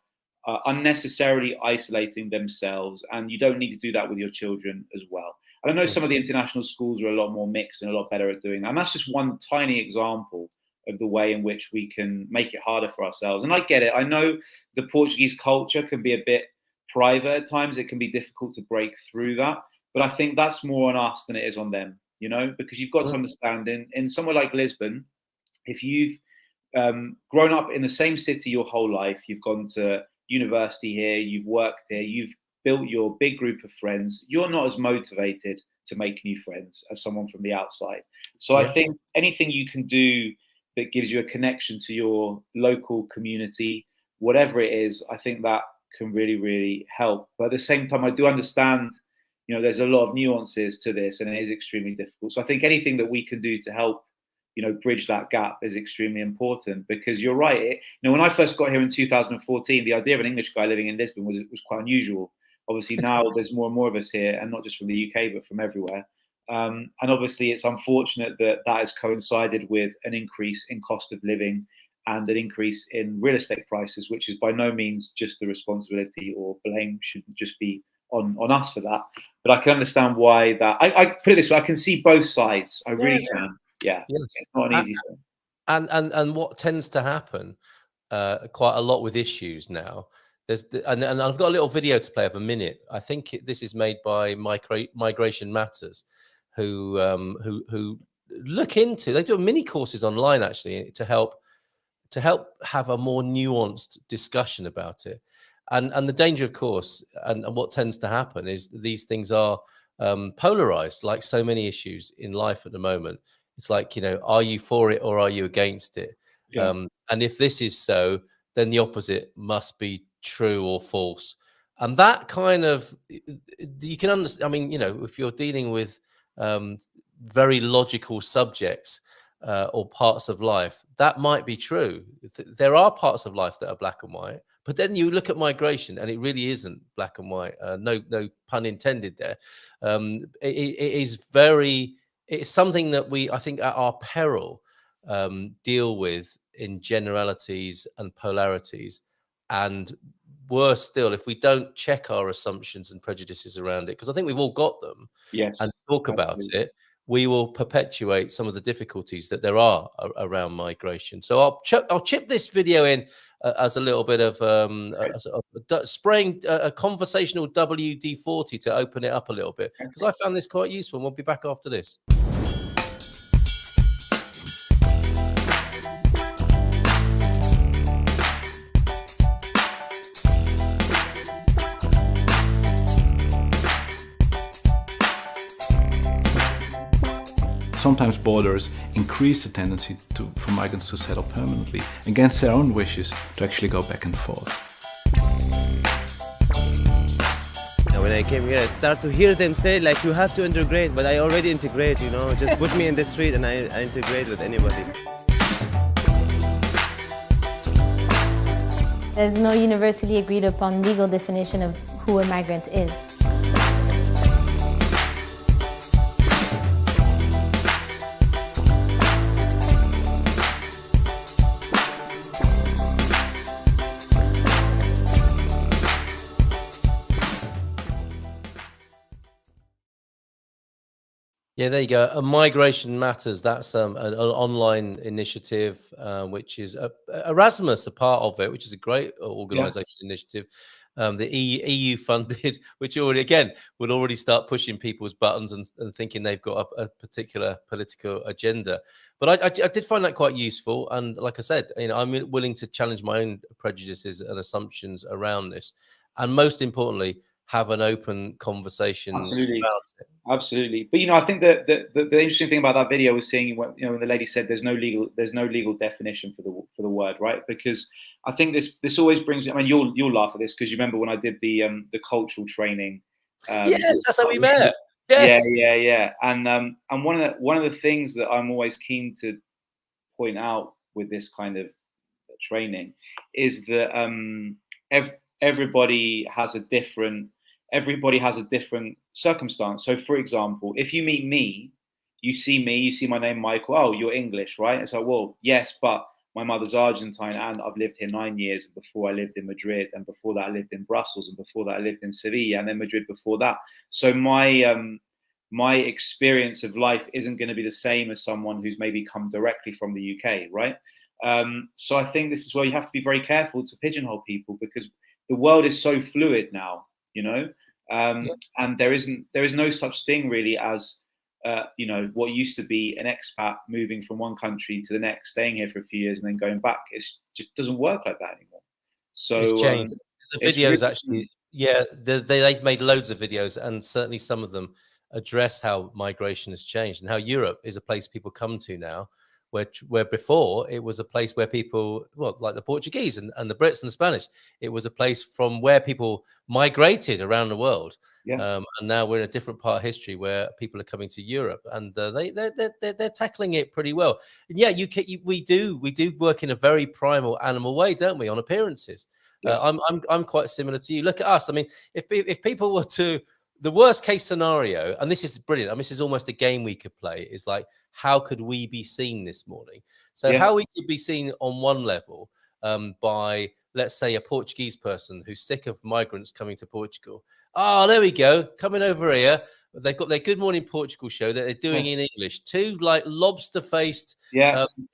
unnecessarily isolating themselves. And you don't need to do that with your children as well. And I know some of the international schools are a lot more mixed and a lot better at doing that. And that's just one tiny example of the way in which we can make it harder for ourselves. And I get it. I know the Portuguese culture can be a bit private at times. It can be difficult to break through that. But I think that's more on us than it is on them, because you've got to understand in somewhere like Lisbon, if you've grown up in the same city your whole life, you've gone to university here, you've worked here, you've built your big group of friends, you're not as motivated to make new friends as someone from the outside. So I think anything you can do that gives you a connection to your local community, whatever it is, I think that can really, really help. But at the same time, I do understand, there's a lot of nuances to this, and it is extremely difficult. So I think anything that we can do to help, bridge that gap is extremely important, because you're right. When I first got here in 2014, the idea of an English guy living in Lisbon was quite unusual. Obviously now there's more and more of us here, and not just from the UK, but from everywhere. And obviously it's unfortunate that has coincided with an increase in cost of living and an increase in real estate prices, which is by no means just the responsibility or blame shouldn't just be on us for that. But I can understand why that. I put it this way: I can see both sides. I really can. Yeah, yes. It's not an easy thing. And what tends to happen quite a lot with issues now. And I've got a little video to play of a minute. I think this is made by Migration Matters, who look into. They do mini courses online actually to help have a more nuanced discussion about it. And the danger, of course, and what tends to happen is these things are polarized, like so many issues in life at the moment. It's like, are you for it or are you against it? Yeah. And if this is so, then the opposite must be true or false. And that kind of, you can understand. I mean, if you're dealing with very logical subjects or parts of life, that might be true. There are parts of life that are black and white, but then you look at migration and it really isn't black and white. No pun intended there. It's something that we, I think, at our peril, deal with in generalities and polarities. And worse still, if we don't check our assumptions and prejudices around it, because I think we've all got them, and talk about it, we will perpetuate some of the difficulties that there are around migration. So I'll chip this video in as a little bit of spraying a conversational WD-40 to open it up a little bit, because I found this quite useful. And we'll be back after this. Sometimes borders increase the tendency for migrants to settle permanently against their own wishes, to actually go back and forth. When I came here, I started to hear them say, like, you have to integrate, but I already integrate, just put me in the street and I integrate with anybody. There's no universally agreed upon legal definition of who a migrant is. Yeah, there you go. Migration Matters. That's an online initiative, which is Erasmus, a part of it, which is a great organisation initiative. the EU funded, which already, again, would already start pushing people's buttons and thinking they've got a particular political agenda. But I did find that quite useful. And like I said, I'm willing to challenge my own prejudices and assumptions around this. And most importantly, have an open conversation Absolutely. about it. Absolutely. But I think that the interesting thing about that video was seeing when the lady said there's no legal definition for the word, right? Because I think this always brings. I mean, you'll laugh at this because you remember when I did the cultural training. Yes, that's how we met. Yes. Yeah. And one of the things that I'm always keen to point out with this kind of training is that everybody has a different circumstance. So, for example, if you meet me, you see my name, Michael. Oh, you're English, right? It's like, well, yes, but my mother's Argentine, and I've lived here 9 years. And before I lived in Madrid, and before that I lived in Brussels, and before that I lived in Sevilla, and then Madrid before that. So my experience of life isn't going to be the same as someone who's maybe come directly from the UK, right? So I think this is where you have to be very careful to pigeonhole people, because the world is so fluid now, and there is no such thing really as what used to be an expat moving from one country to the next, staying here for a few years and then going back. It just doesn't work like that anymore. So it's changed. The videos really, they've made loads of videos, and certainly some of them address how migration has changed and how Europe is a place people come to now, where before it was a place where people, well, like the Portuguese and the Brits and the Spanish, it was a place from where people migrated around the world. And now we're in a different part of history where people are coming to Europe, and they're tackling it pretty well. And yeah, we do work in a very primal animal way, don't we, on appearances? Yes. I'm quite similar to you. Look at us. I mean, if people were to, the worst case scenario, and this is brilliant, I mean, this is almost a game we could play, is like, how could we be seen this morning? So how we could be seen on one level by, let's say, a Portuguese person who's sick of migrants coming to Portugal. Oh, there we go, coming over here. They've got their Good Morning Portugal show that they're doing in English. Two like lobster-faced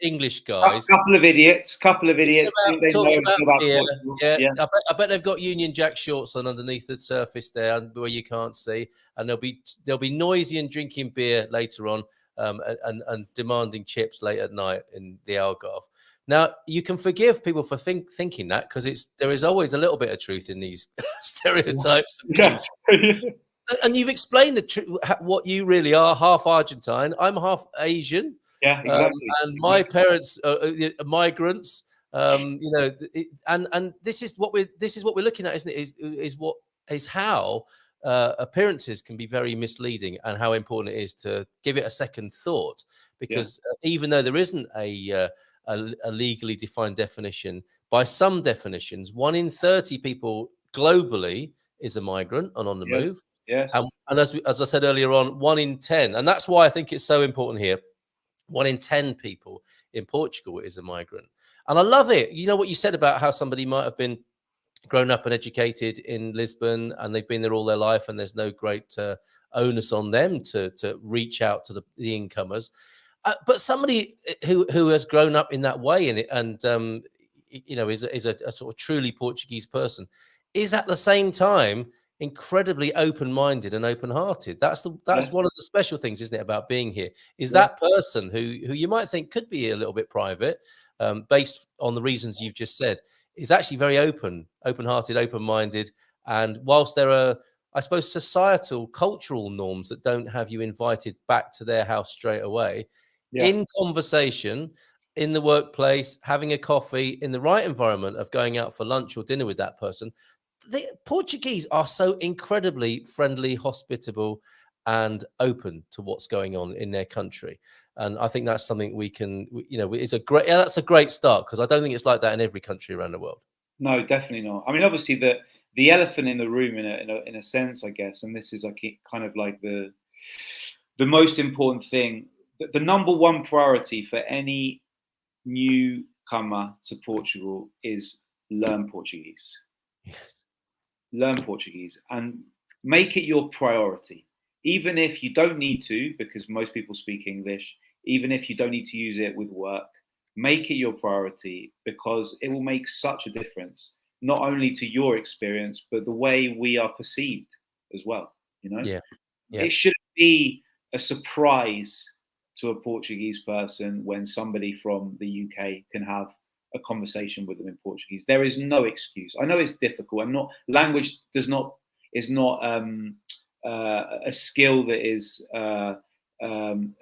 English guys. Couple of idiots. Talking about beer. I bet they've got Union Jack shorts on underneath the surface there where you can't see. And they'll be noisy and drinking beer later on. And demanding chips late at night in the Algarve. Now, you can forgive people for thinking that, because there is always a little bit of truth in these stereotypes. And you've explained what you really are: half Argentine. I'm half Asian. Yeah, exactly. And my parents are migrants. And this is what we're looking at, isn't it? Is how appearances can be very misleading, and how important it is to give it a second thought, because even though there isn't a legally defined definition, by some definitions, 1 in 30 people globally is a migrant and on the move. Yes. And as I said earlier on, 1 in 10, and that's why I think it's so important here. 1 in 10 people in Portugal is a migrant, and I love it. You know what you said about how somebody might have been grown up and educated in Lisbon, and they've been there all their life, and there's no great onus on them to reach out to the incomers. But somebody who has grown up in that way and is a sort of truly Portuguese person, is at the same time incredibly open-minded and open-hearted. That's one of the special things, isn't it, about being here? Is that person who you might think could be a little bit private, based on the reasons you've just said, is actually very open-hearted, open-minded. And whilst there are, I suppose, societal, cultural norms that don't have you invited back to their house straight away, in conversation, in the workplace, having a coffee, in the right environment of going out for lunch or dinner with that person, the Portuguese are so incredibly friendly, hospitable, and open to what's going on in their country. And I think that's something we can, that's a great start, because I don't think it's like that in every country around the world. No, definitely not. I mean, obviously the elephant in the room, in a sense, I guess, and this is kind of like the most important thing, the number one priority for any newcomer to Portugal is learn Portuguese. Yes. Learn Portuguese and make it your priority. Even if you don't need to, because most people speak English, even if you don't need to use it with work, make it your priority, because it will make such a difference. not only to your experience, but the way we are perceived as well. You know, Yeah. it shouldn't be a surprise to a Portuguese person when somebody from the UK can have a conversation with them in Portuguese. There is no excuse. I know it's difficult, and not language is not a skill that is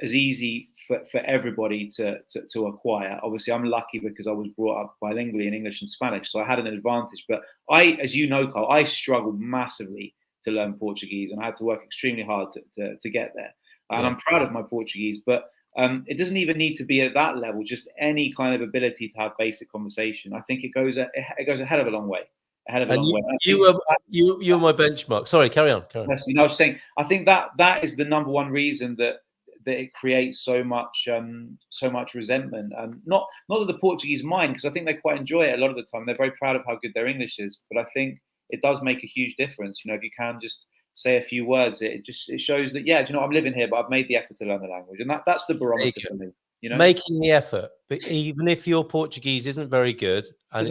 as easy for everybody to acquire. Obviously, I'm lucky because I was brought up bilingually in English and Spanish, so I had an advantage. But as you know, Carl, I struggled massively to learn Portuguese, and I had to work extremely hard to get there. And I'm proud of my Portuguese, but it doesn't even need to be at that level. Just any kind of ability to have basic conversation, I think it goes a hell of a long way. A hell of a long way. You were my benchmark. Sorry, carry on. Yes, I was saying, I think that is the number one reason that it creates so much resentment. Not that the Portuguese mind, because I think they quite enjoy it a lot of the time. They're very proud of how good their English is, but I think it does make a huge difference. You know, if you can just say a few words, it shows that, yeah, do you know, I'm living here, but I've made the effort to learn the language, and that's the barometer for me. You know, making the effort, but even if your Portuguese isn't very good and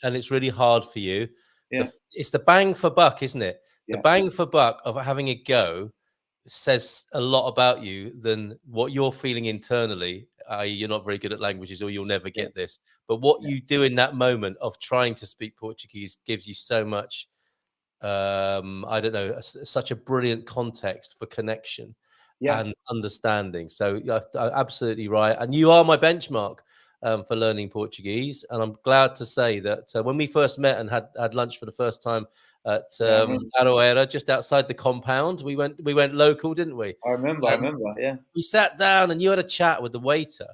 it's really hard for you, it's the bang for buck, isn't it? The bang for buck of having a go says a lot about you than what you're feeling internally, i.e. you're not very good at languages or you'll never get this. But what you do in that moment of trying to speak Portuguese gives you so much, I don't know, such a brilliant context for connection and understanding. So you're absolutely right. And you are my benchmark for learning Portuguese. And I'm glad to say that when we first met and had lunch for the first time at Aroeira, just outside the compound, we went local, didn't we? I remember, yeah. We sat down and you had a chat with the waiter.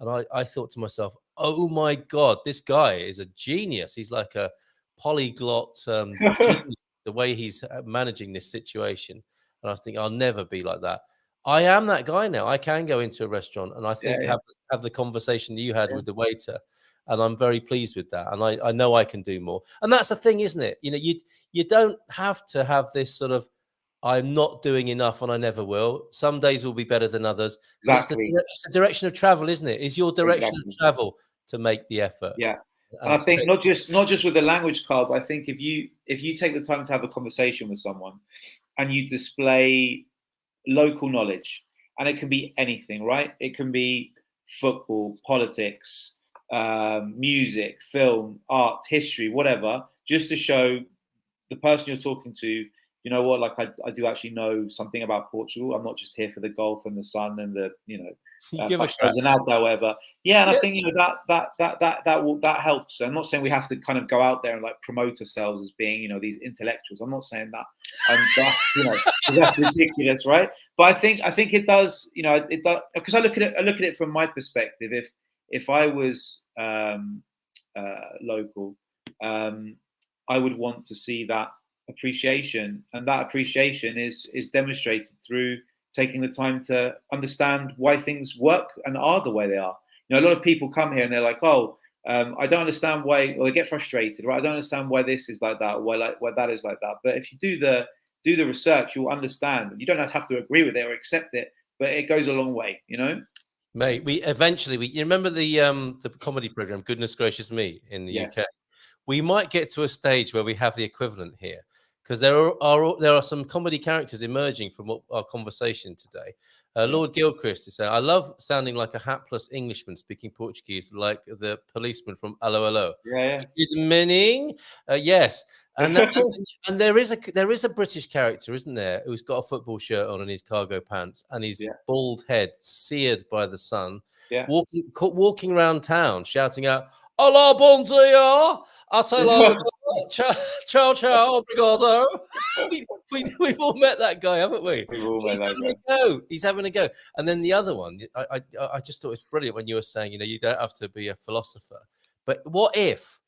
And I thought to myself, oh my God, this guy is a genius. He's like a polyglot genius, the way he's managing this situation. And I was thinking, I'll never be like that. I am that guy now. I can go into a restaurant and I think have the conversation that you had with the waiter. And I'm very pleased with that. And I know I can do more. And that's the thing, isn't it? You know, you don't have to have this sort of, I'm not doing enough and I never will. Some days will be better than others. Exactly. It's the direction of travel, isn't it? Is your direction of travel to make the effort? Yeah. And I think not just with the language, Carl, but I think if you take the time to have a conversation with someone and you display local knowledge, and it can be anything, right? It can be football, politics, music, film, art, history, whatever, just to show the person you're talking to, you know what, like I do actually know something about Portugal. I'm not just here for the golf and the sun and the, you know, whatever. Yeah, and I think, you know, that helps. I'm not saying we have to kind of go out there and like promote ourselves as being, you know, these intellectuals. I'm not saying that. You know, that's ridiculous, right? But I think it does, you know, it does, because I look at it from my perspective. If I was local, I would want to see that appreciation, and that appreciation is demonstrated through taking the time to understand why things work and are the way they are. You know, a lot of people come here and they're like, oh, I don't understand why, or they get frustrated, right? I don't understand why this is like that, or why that is like that. But if you do the research, you'll understand. You don't have to agree with it or accept it, but it goes a long way, you know? Mate, you remember the comedy program, Goodness Gracious Me, in the UK? We might get to a stage where we have the equivalent here, because there are some comedy characters emerging from our conversation today. Lord Gilchrist is saying, I love sounding like a hapless Englishman speaking Portuguese, like the policeman from Allo Allo. Yeah. Good morning. Yes. And there is a British character, isn't there, who's got a football shirt on and his cargo pants and his bald head seared by the sun, walking around town shouting out, "Olá, bom dia! Ciao, ciao, obrigado." We've all met that guy, haven't we? He's having a go. And then the other one, I just thought it was brilliant when you were saying, you know, you don't have to be a philosopher. But what if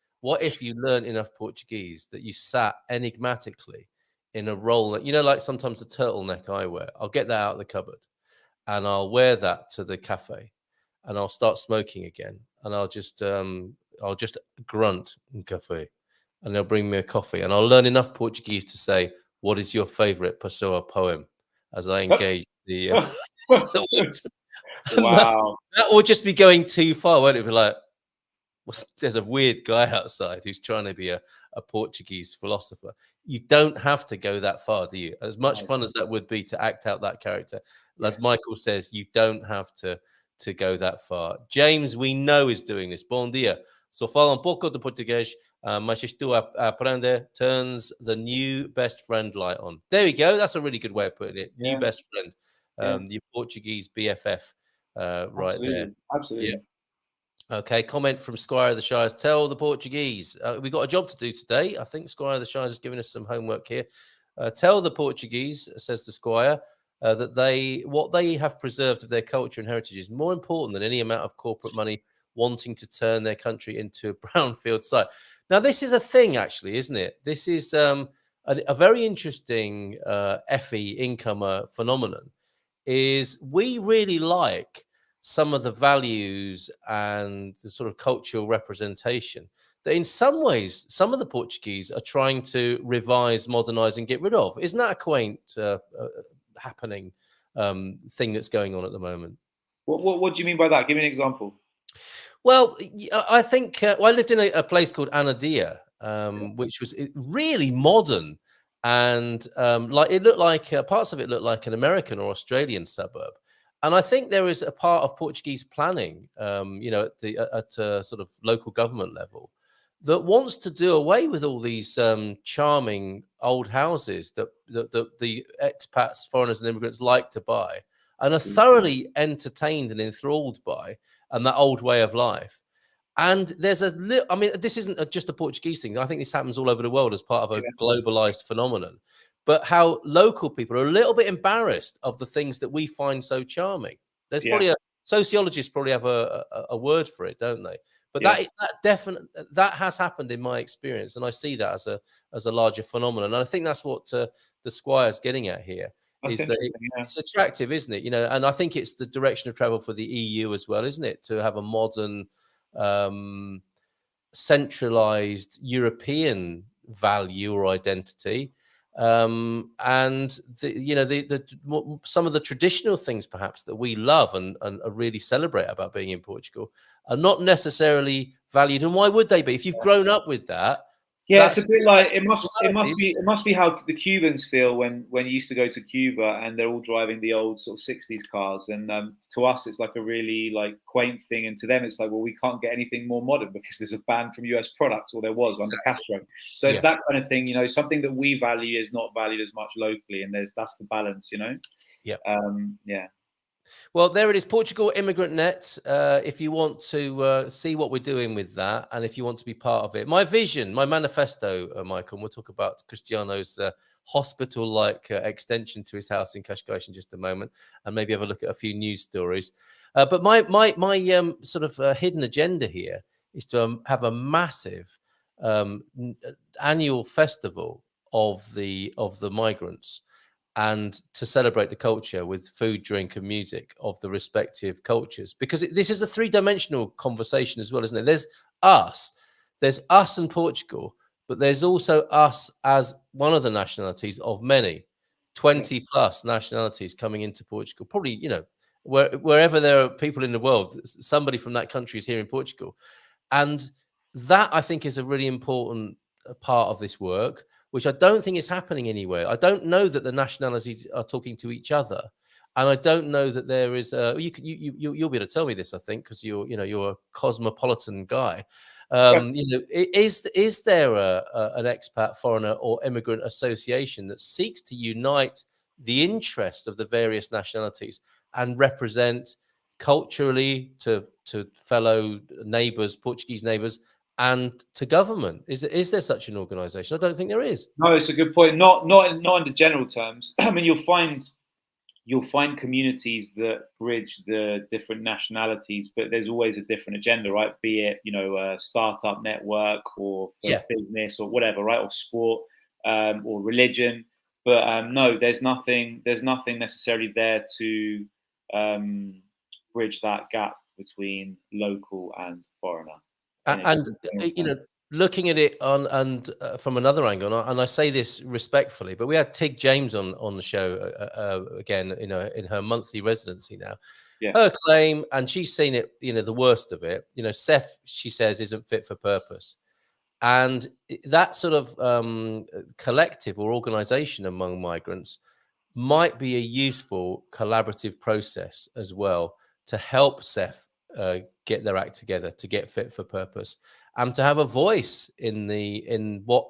you learned enough Portuguese that you sat enigmatically in a role that, you know, like sometimes the turtleneck I wear, I'll get that out of the cupboard and I'll wear that to the cafe and I'll start smoking again. And I'll just grunt in cafe, and they'll bring me a coffee, and I'll learn enough Portuguese to say, "What is your favorite pessoa poem?" as I engage the. Wow, that will just be going too far, won't it? Be like, there's a weird guy outside who's trying to be a a Portuguese philosopher. You don't have to go that far, do you? As much fun as that would be to act out that character, as Michael says, you don't have to go that far. James, we know, is doing this. Bom dia. Só falo pouco de português, mas estou a aprender. Turns the new best friend light on. There we go. That's a really good way of putting it. New best friend. The Portuguese BFF right there. Absolutely. Yeah. Okay, comment from Squire of the Shires. Tell the Portuguese. We've got a job to do today. I think Squire of the Shires is giving us some homework here. Tell the Portuguese, says the Squire, that what they have preserved of their culture and heritage is more important than any amount of corporate money wanting to turn their country into a brownfield site. Now, this is a thing, actually, isn't it? This is a very interesting FE incomer phenomenon. Is we really like some of the values and the sort of cultural representation that in some ways, some of the Portuguese are trying to revise, modernize, and get rid of. Isn't that a quaint happening thing that's going on at the moment? What do you mean by that? Give me an example. Well, I think I lived in a place called Anadia, which was really modern. And like it looked like parts of it looked like an American or Australian suburb. And I think there is a part of Portuguese planning, at a sort of local government level, that wants to do away with all these charming old houses that the expats, foreigners, and immigrants like to buy and are thoroughly entertained and enthralled by, and that old way of life. And there's I mean, this isn't just a Portuguese thing. I think this happens all over the world as part of a globalized phenomenon. But how local people are a little bit embarrassed of the things that we find so charming. There's probably sociologists probably have a word for it, don't they? But that has happened in my experience, and I see that as a larger phenomenon. And I think that's what the Squire's getting at here. Is that it's attractive, isn't it? And I think it's the direction of travel for the EU as well, isn't it? To have a modern, centralized European value or identity. And some of the traditional things perhaps that we love and really celebrate about being in Portugal are not necessarily valued. And why would they be? If you've grown up with that, it's a bit like it must be how the Cubans feel when you used to go to Cuba and they're all driving the old sort of 60s cars, and to us it's like a really like quaint thing, and to them it's like, well, we can't get anything more modern because there's a ban from US products, or there was under Castro. So it's that kind of thing, something that we value is not valued as much locally, and that's the balance, Well, there it is, Portugal Immigrant Net. If you want to see what we're doing with that, and if you want to be part of it, my vision, my manifesto, Michael, and we'll talk about Cristiano's hospital-like extension to his house in Cascais in just a moment, and maybe have a look at a few news stories. But my sort of hidden agenda here is to have a massive annual festival of the migrants, and to celebrate the culture with food, drink, and music of the respective cultures. Because this is a three-dimensional conversation as well, isn't it? There's us and Portugal, but there's also us as one of the nationalities of many, 20 plus nationalities coming into Portugal. Probably, wherever there are people in the world, somebody from that country is here in Portugal. And that, I think, is a really important part of this work, which I don't think is happening anywhere. I don't know that the nationalities are talking to each other, and I don't know that there is. You'll be able to tell me this, I think, because you're a cosmopolitan guy. Is there an expat, foreigner, or immigrant association that seeks to unite the interest of the various nationalities and represent culturally to fellow neighbours, Portuguese neighbours, and to government? Is there such an organisation? I don't think there is. No, it's a good point. Not in the general terms. I mean, you'll find communities that bridge the different nationalities, but there's always a different agenda, right? Be it a startup network or business or whatever, right? Or sport or religion. But no, there's nothing necessarily there to bridge that gap between local and foreigner. And looking at it from another angle, and I say this respectfully, but we had Tig James on the show again, in her monthly residency now. Her claim, and she's seen it, the worst of it. Seth, she says, isn't fit for purpose, And that sort of collective or organization among migrants might be a useful collaborative process as well to help CEF get their act together, to get fit for purpose, and to have a voice in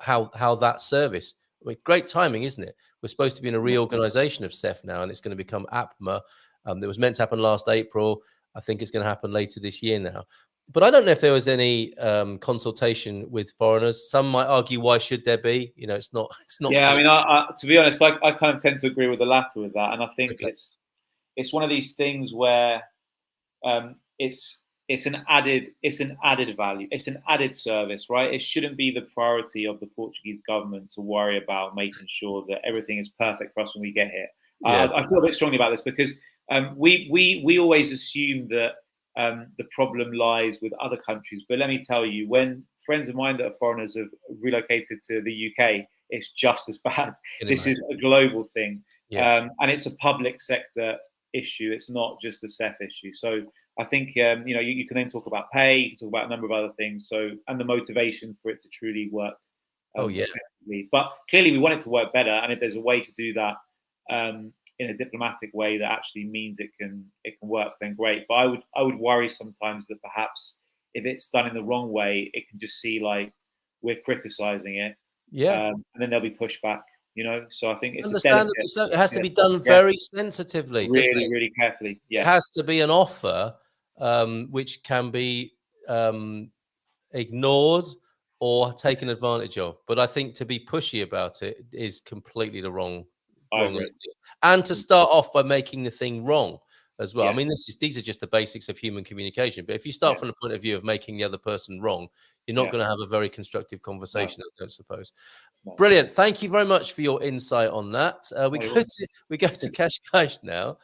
how that service. I mean, great timing, isn't it? We're supposed to be in a reorganization of CEF now, and it's going to become APMA. That was meant to happen last April. I think it's going to happen later this year now. But I don't know if there was any consultation with foreigners. Some might argue, why should there be? You know, it's not. It's not. Yeah, I mean, to be honest, I kind of tend to agree with the latter with that, and I think Okay. it's one of these things where it's an added value, it's an added service, right? It shouldn't be the priority of the Portuguese government to worry about making sure that everything is perfect for us when we get here. Yes. I feel a bit strongly about this because we always assume that the problem lies with other countries, but let me tell you, when friends of mine that are foreigners have relocated to the UK, it's just as bad. This is a global thing, and it's a public sector issue. It's not just a CEF issue. So I think you can then talk about pay, you can talk about a number of other things. So, and the motivation for it to truly work. Effectively. But clearly, we want it to work better, and if there's a way to do that in a diplomatic way that actually means it can work, then great. But I would worry sometimes that perhaps if it's done in the wrong way, it can just see like we're criticizing it, and then there'll be pushback. You know, so I think it's understandably so. It has to be done very sensitively, really carefully. Yeah, it has to be an offer which can be ignored or taken advantage of. But I think to be pushy about it is completely the wrong idea. And to start off by making the thing wrong as well. I mean, these are just the basics of human communication. But if you start from the point of view of making the other person wrong, you're not going to have a very constructive conversation, I don't suppose. Brilliant. Thank you very much for your insight on that. We go to Cascais now.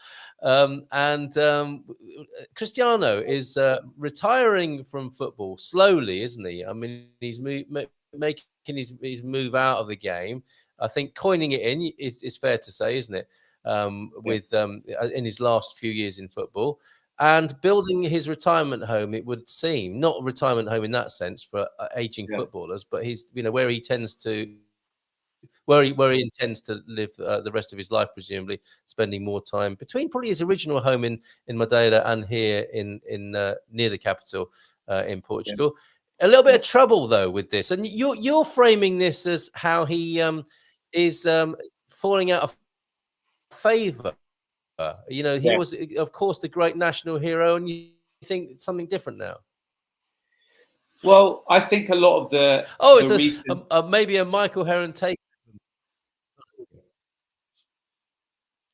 Cristiano is retiring from football slowly, isn't he? I mean, he's making his move out of the game. I think coining it in is fair to say, isn't it? With in his last few years in football, and building his retirement home, it would seem, not a retirement home in that sense for aging footballers, but he's where he intends to live the rest of his life, presumably spending more time between probably his original home in Madeira and here in near the capital in Portugal. A little bit of trouble though with this, and you're framing this as how he is falling out of favor. He was, of course, the great national hero, and you think something different now. Well, I think a lot of the maybe a Michael Heron take.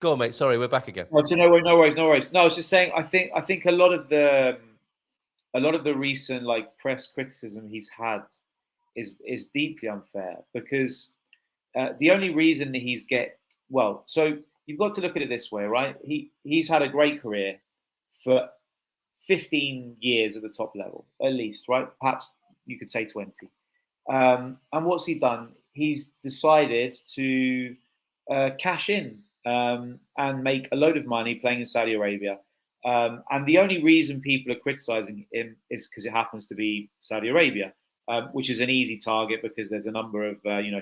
Go on, mate. Sorry, we're back again. Oh, so no worries. No, I was just saying. I think a lot of the recent press criticism he's had is deeply unfair, because the only reason that so you've got to look at it this way, right? He's had a great career for 15 years at the top level, at least, right? Perhaps you could say 20. And what's he done? He's decided to cash in and make a load of money playing in Saudi Arabia. And the only reason people are criticizing him is because it happens to be Saudi Arabia, which is an easy target because there's a number of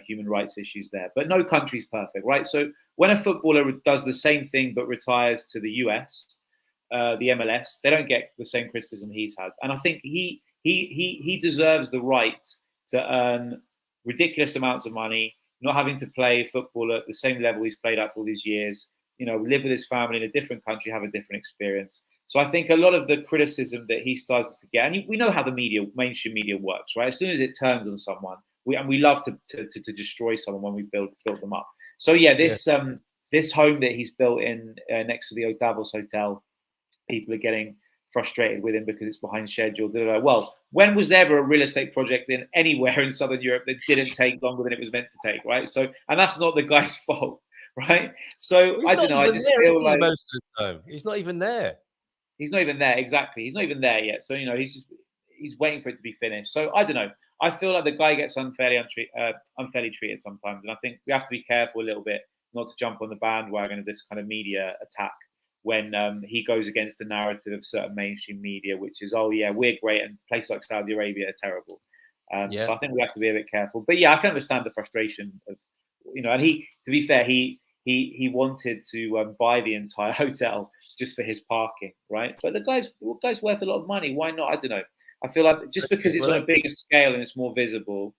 human rights issues there. But no country's perfect, right? So when a footballer does the same thing but retires to the US, the MLS, they don't get the same criticism he's had. And I think he deserves the right to earn ridiculous amounts of money, not having to play football at the same level he's played at for all these years, live with his family in a different country, have a different experience. So I think a lot of the criticism that he started to get, and we know how the mainstream media works, right? As soon as it turns on someone, we love to destroy someone when we build them up. So this home that he's built in next to the Davos Hotel, people are getting frustrated with him because it's behind schedule. Well, when was there ever a real estate project anywhere in Southern Europe that didn't take longer than it was meant to take, right? So, and that's not the guy's fault, right? So I don't know. I just feel like most of the time he's not even there. He's not even there. Exactly. He's not even there yet. So, he's waiting for it to be finished. So I don't know. I feel like the guy gets unfairly treated sometimes. And I think we have to be careful a little bit not to jump on the bandwagon of this kind of media attack when he goes against the narrative of certain mainstream media, which is, oh yeah, we're great and places like Saudi Arabia are terrible. So I think we have to be a bit careful. But yeah, I can understand the frustration of, and he, to be fair, he wanted to buy the entire hotel just for his parking, right? But the guy's worth a lot of money. Why not? I don't know. I feel like just because it's on a bigger scale and it's more visible,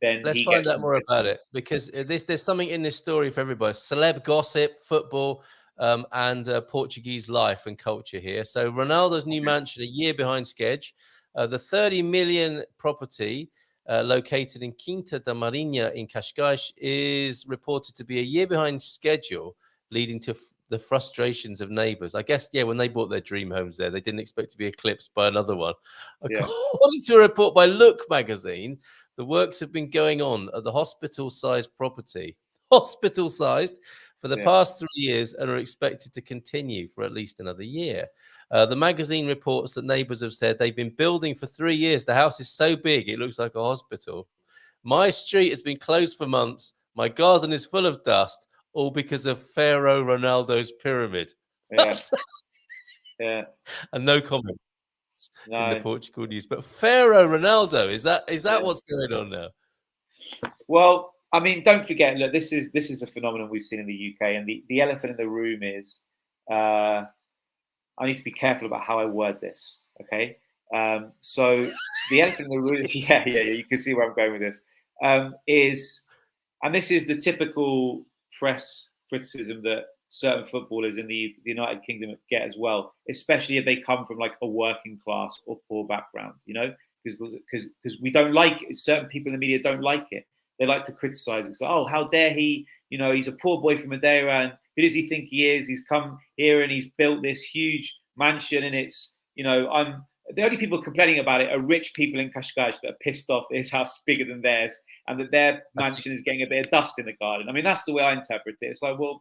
then let's find out more about it, because there's something in this story for everybody. Celeb gossip, football, and Portuguese life and culture here. So Ronaldo's new mansion a year behind schedule. The 30 million property located in Quinta da Marinha in Cascais is reported to be a year behind schedule, leading to the frustrations of neighbours. I guess, when they bought their dream homes there, they didn't expect to be eclipsed by another one. According to a report by Look magazine, the works have been going on at the hospital-sized property, for the past 3 years, and are expected to continue for at least another year. The magazine reports that neighbours have said they've been building for 3 years. The house is so big, it looks like a hospital. My street has been closed for months. My garden is full of dust, all because of Pharaoh Ronaldo's pyramid. Yeah. And no comment in the Portugal news. But Pharaoh Ronaldo, is that what's going on now? Well, I mean, don't forget, look, this is a phenomenon we've seen in the UK, and the elephant in the room is, I need to be careful about how I word this, okay? So the elephant in the room, you can see where I'm going with this, is, and this is the typical press criticism that certain footballers in the United Kingdom get as well, especially if they come from like a working class or poor background, because we don't like it. Certain people in the media don't like it. They like to criticize it. So, oh, how dare he? He's a poor boy from Madeira, and who does he think he is? He's come here and he's built this huge mansion, and it's, the only people complaining about it are rich people in Cascais that are pissed off that his house is bigger than theirs and that their mansion is getting a bit of dust in the garden. I mean, that's the way I interpret it. It's like, well,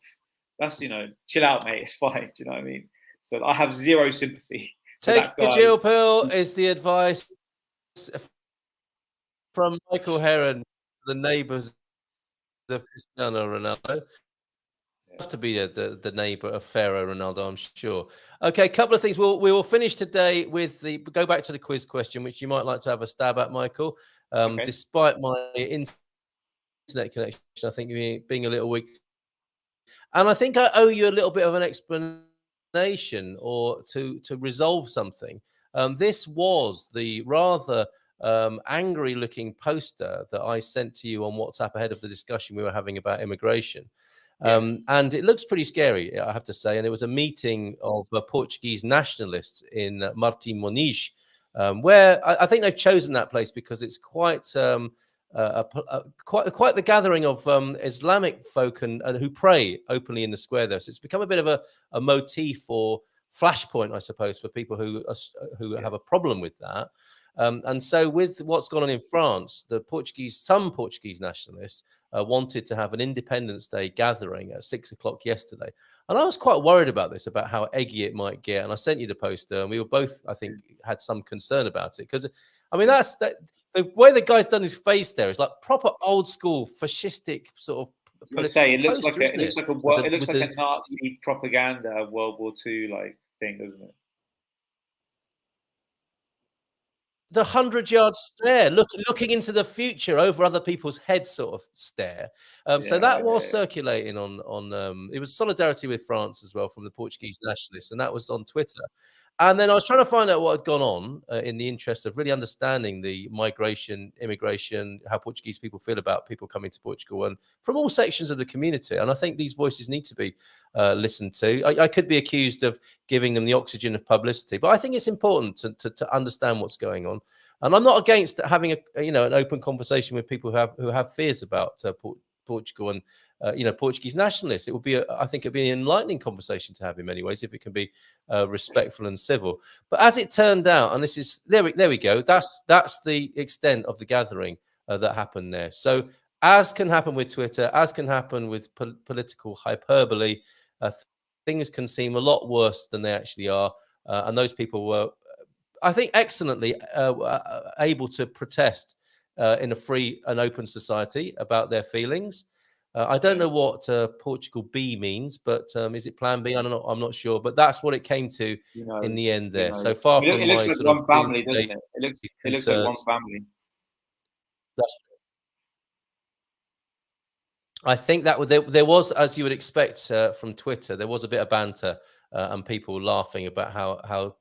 that's, chill out, mate. It's fine. Do you know what I mean? So I have zero sympathy. Take a chill pill is the advice from Michael Heron, the neighbours of Cristiano Ronaldo. Have to be the neighbour of Pharaoh Ronaldo, I'm sure. Okay, a couple of things. We will finish today with go back to the quiz question, which you might like to have a stab at, Michael. Despite my internet connection, I think being a little weak. And I think I owe you a little bit of an explanation or to resolve something. This was the rather angry-looking poster that I sent to you on WhatsApp ahead of the discussion we were having about immigration. And it looks pretty scary, I have to say. And it was a meeting of Portuguese nationalists in Martim Moniz, where I think they've chosen that place because it's quite quite the gathering of Islamic folk and who pray openly in the square there. So it's become a bit of a motif or flashpoint, I suppose, for people who have a problem with that. And so with what's gone on in France, some Portuguese nationalists wanted to have an Independence Day gathering at 6 o'clock yesterday. And I was quite worried about this, about how eggy it might get. And I sent you the poster, and we were both, I think, had some concern about it. Because, I mean, the way the guy's done his face there is like proper old school fascistic sort of political it looks poster, like a Nazi propaganda World War II like thing, doesn't it? The 100-yard stare, looking into the future over other people's heads, sort of stare. So that was circulating on. It was solidarity with France as well from the Portuguese nationalists, and that was on Twitter. And then I was trying to find out what had gone on in the interest of really understanding the migration, immigration, how Portuguese people feel about people coming to Portugal, and from all sections of the community. And I think these voices need to be listened to. I could be accused of giving them the oxygen of publicity, but I think it's important to understand what's going on. And I'm not against having an open conversation with people who have fears about Portugal and Portuguese nationalists. It would be, I think, it'd be an enlightening conversation to have in many ways if it can be respectful and civil. But as it turned out, and this is there we go. That's the extent of the gathering that happened there. So, as can happen with Twitter, as can happen with political hyperbole, things can seem a lot worse than they actually are. And those people were, I think, excellently able to protest in a free and open society about their feelings. I don't know what Portugal B means, but is it Plan B? I don't know. I'm not sure, but that's what it came to in the end there. So far from my sort of family, doesn't it? It looks like one family. That's I think that there was, as you would expect from Twitter, there was a bit of banter and people laughing about how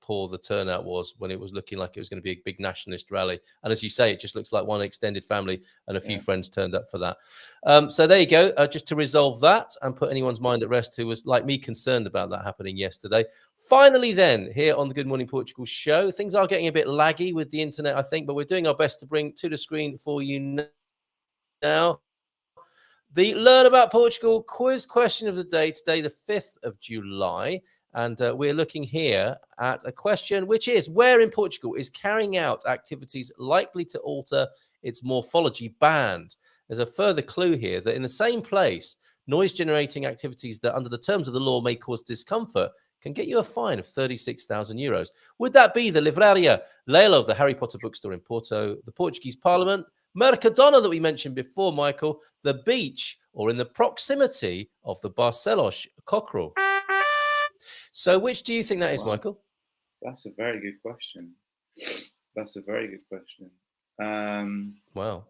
poor the turnout was when it was looking like it was going to be a big nationalist rally. And as you say, it just looks like one extended family and a few friends turned up for that. So there you go. Just to resolve that and put anyone's mind at rest who was like me concerned about that happening yesterday. Finally, then, here on the Good Morning Portugal show, things are getting a bit laggy with the internet, I think, but we're doing our best to bring to the screen for you now the Learn About Portugal quiz question of the day, today, the 5th of July. And we're looking here at a question which is, where in Portugal is carrying out activities likely to alter its morphology banned? There's a further clue here that in the same place, noise-generating activities that under the terms of the law may cause discomfort can get you a fine of 36,000 euros. Would that be the Livraria Lelo, the Harry Potter bookstore in Porto, the Portuguese Parliament, Mercadona that we mentioned before, Michael, the beach, or in the proximity of the Barcelos cockerel? So which do you think that is, Michael? That's a very good question. That's a very good question. Wow.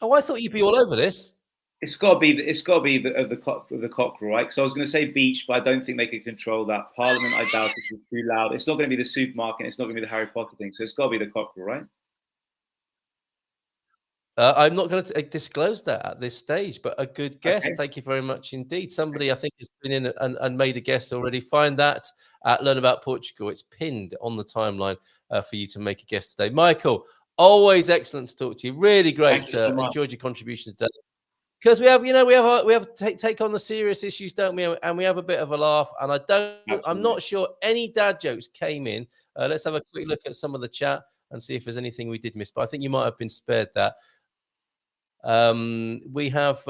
Oh, I thought you'd be all over this. It's got to be the cockerel, right? Because I was going to say beach, but I don't think they could control that. Parliament, I doubt it's too loud. It's not going to be the supermarket. It's not going to be the Harry Potter thing. So it's got to be the cockerel, right? I'm not going to disclose that at this stage, but a good guess. Okay. Thank you very much indeed. Somebody I think has been in and made a guess already. Find that at Learn About Portugal. It's pinned on the timeline for you to make a guess today. Michael, always excellent to talk to you. Really great. Enjoyed your contributions today. Because we have to take on the serious issues, don't we? And we have a bit of a laugh. And I'm not sure any dad jokes came in. Let's have a quick look at some of the chat and see if there's anything we did miss. But I think you might have been spared that. We have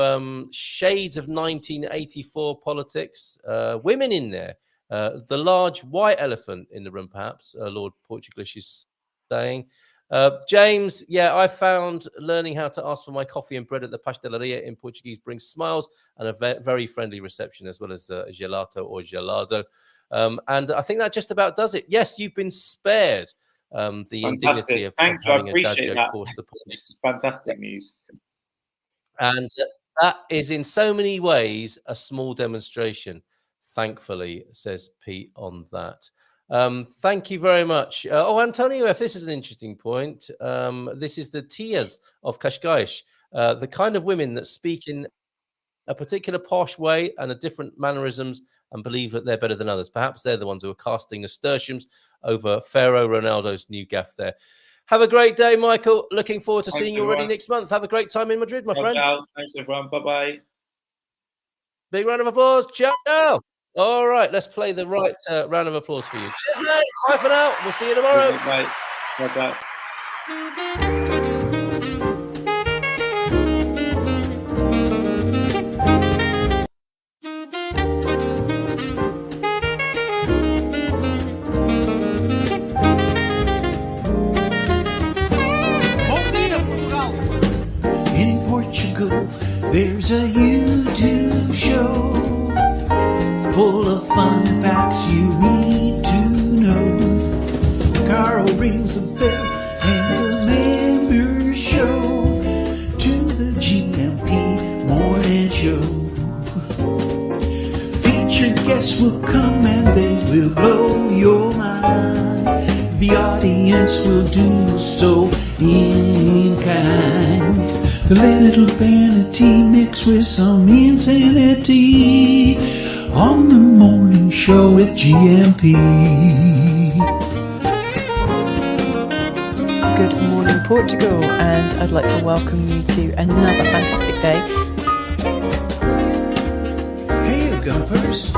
shades of 1984 politics, women in there, the large white elephant in the room, perhaps, Lord Portuglish is saying. James, yeah, I found learning how to ask for my coffee and bread at the pastelaria in Portuguese brings smiles and a very friendly reception, as well as gelato or gelado. And I think that just about does it. Yes, you've been spared the indignity of having a dad joke forced upon you. This is fantastic news. And that is in so many ways a small demonstration, thankfully, says Pete on that. Thank you very much. Antonio, if this is an interesting point, this is the tias of Cascais, the kind of women that speak in a particular posh way and a different mannerisms and believe that they're better than others. Perhaps they're the ones who are casting nasturtiums over Pharaoh Ronaldo's new gaff there. Have a great day, Michael. Looking forward to seeing you already next month. Have a great time in Madrid, my friend. Ciao. Thanks, everyone. Bye-bye. Big round of applause. Ciao. All right, let's play the right round of applause for you. Cheers, mate. Bye for now. We'll see you tomorrow. Bye. Ciao. In Portugal, there's a YouTube show full of fun facts you need to know. Carl rings the bell and the members show to the GMP morning show. Featured guests will come and they will blow your mind. The audience will do so in kind. The little vanity mixed with some insanity on the morning show with GMP. Good morning, Portugal, and I'd like to welcome you to another fantastic day. Hey, Gumpers.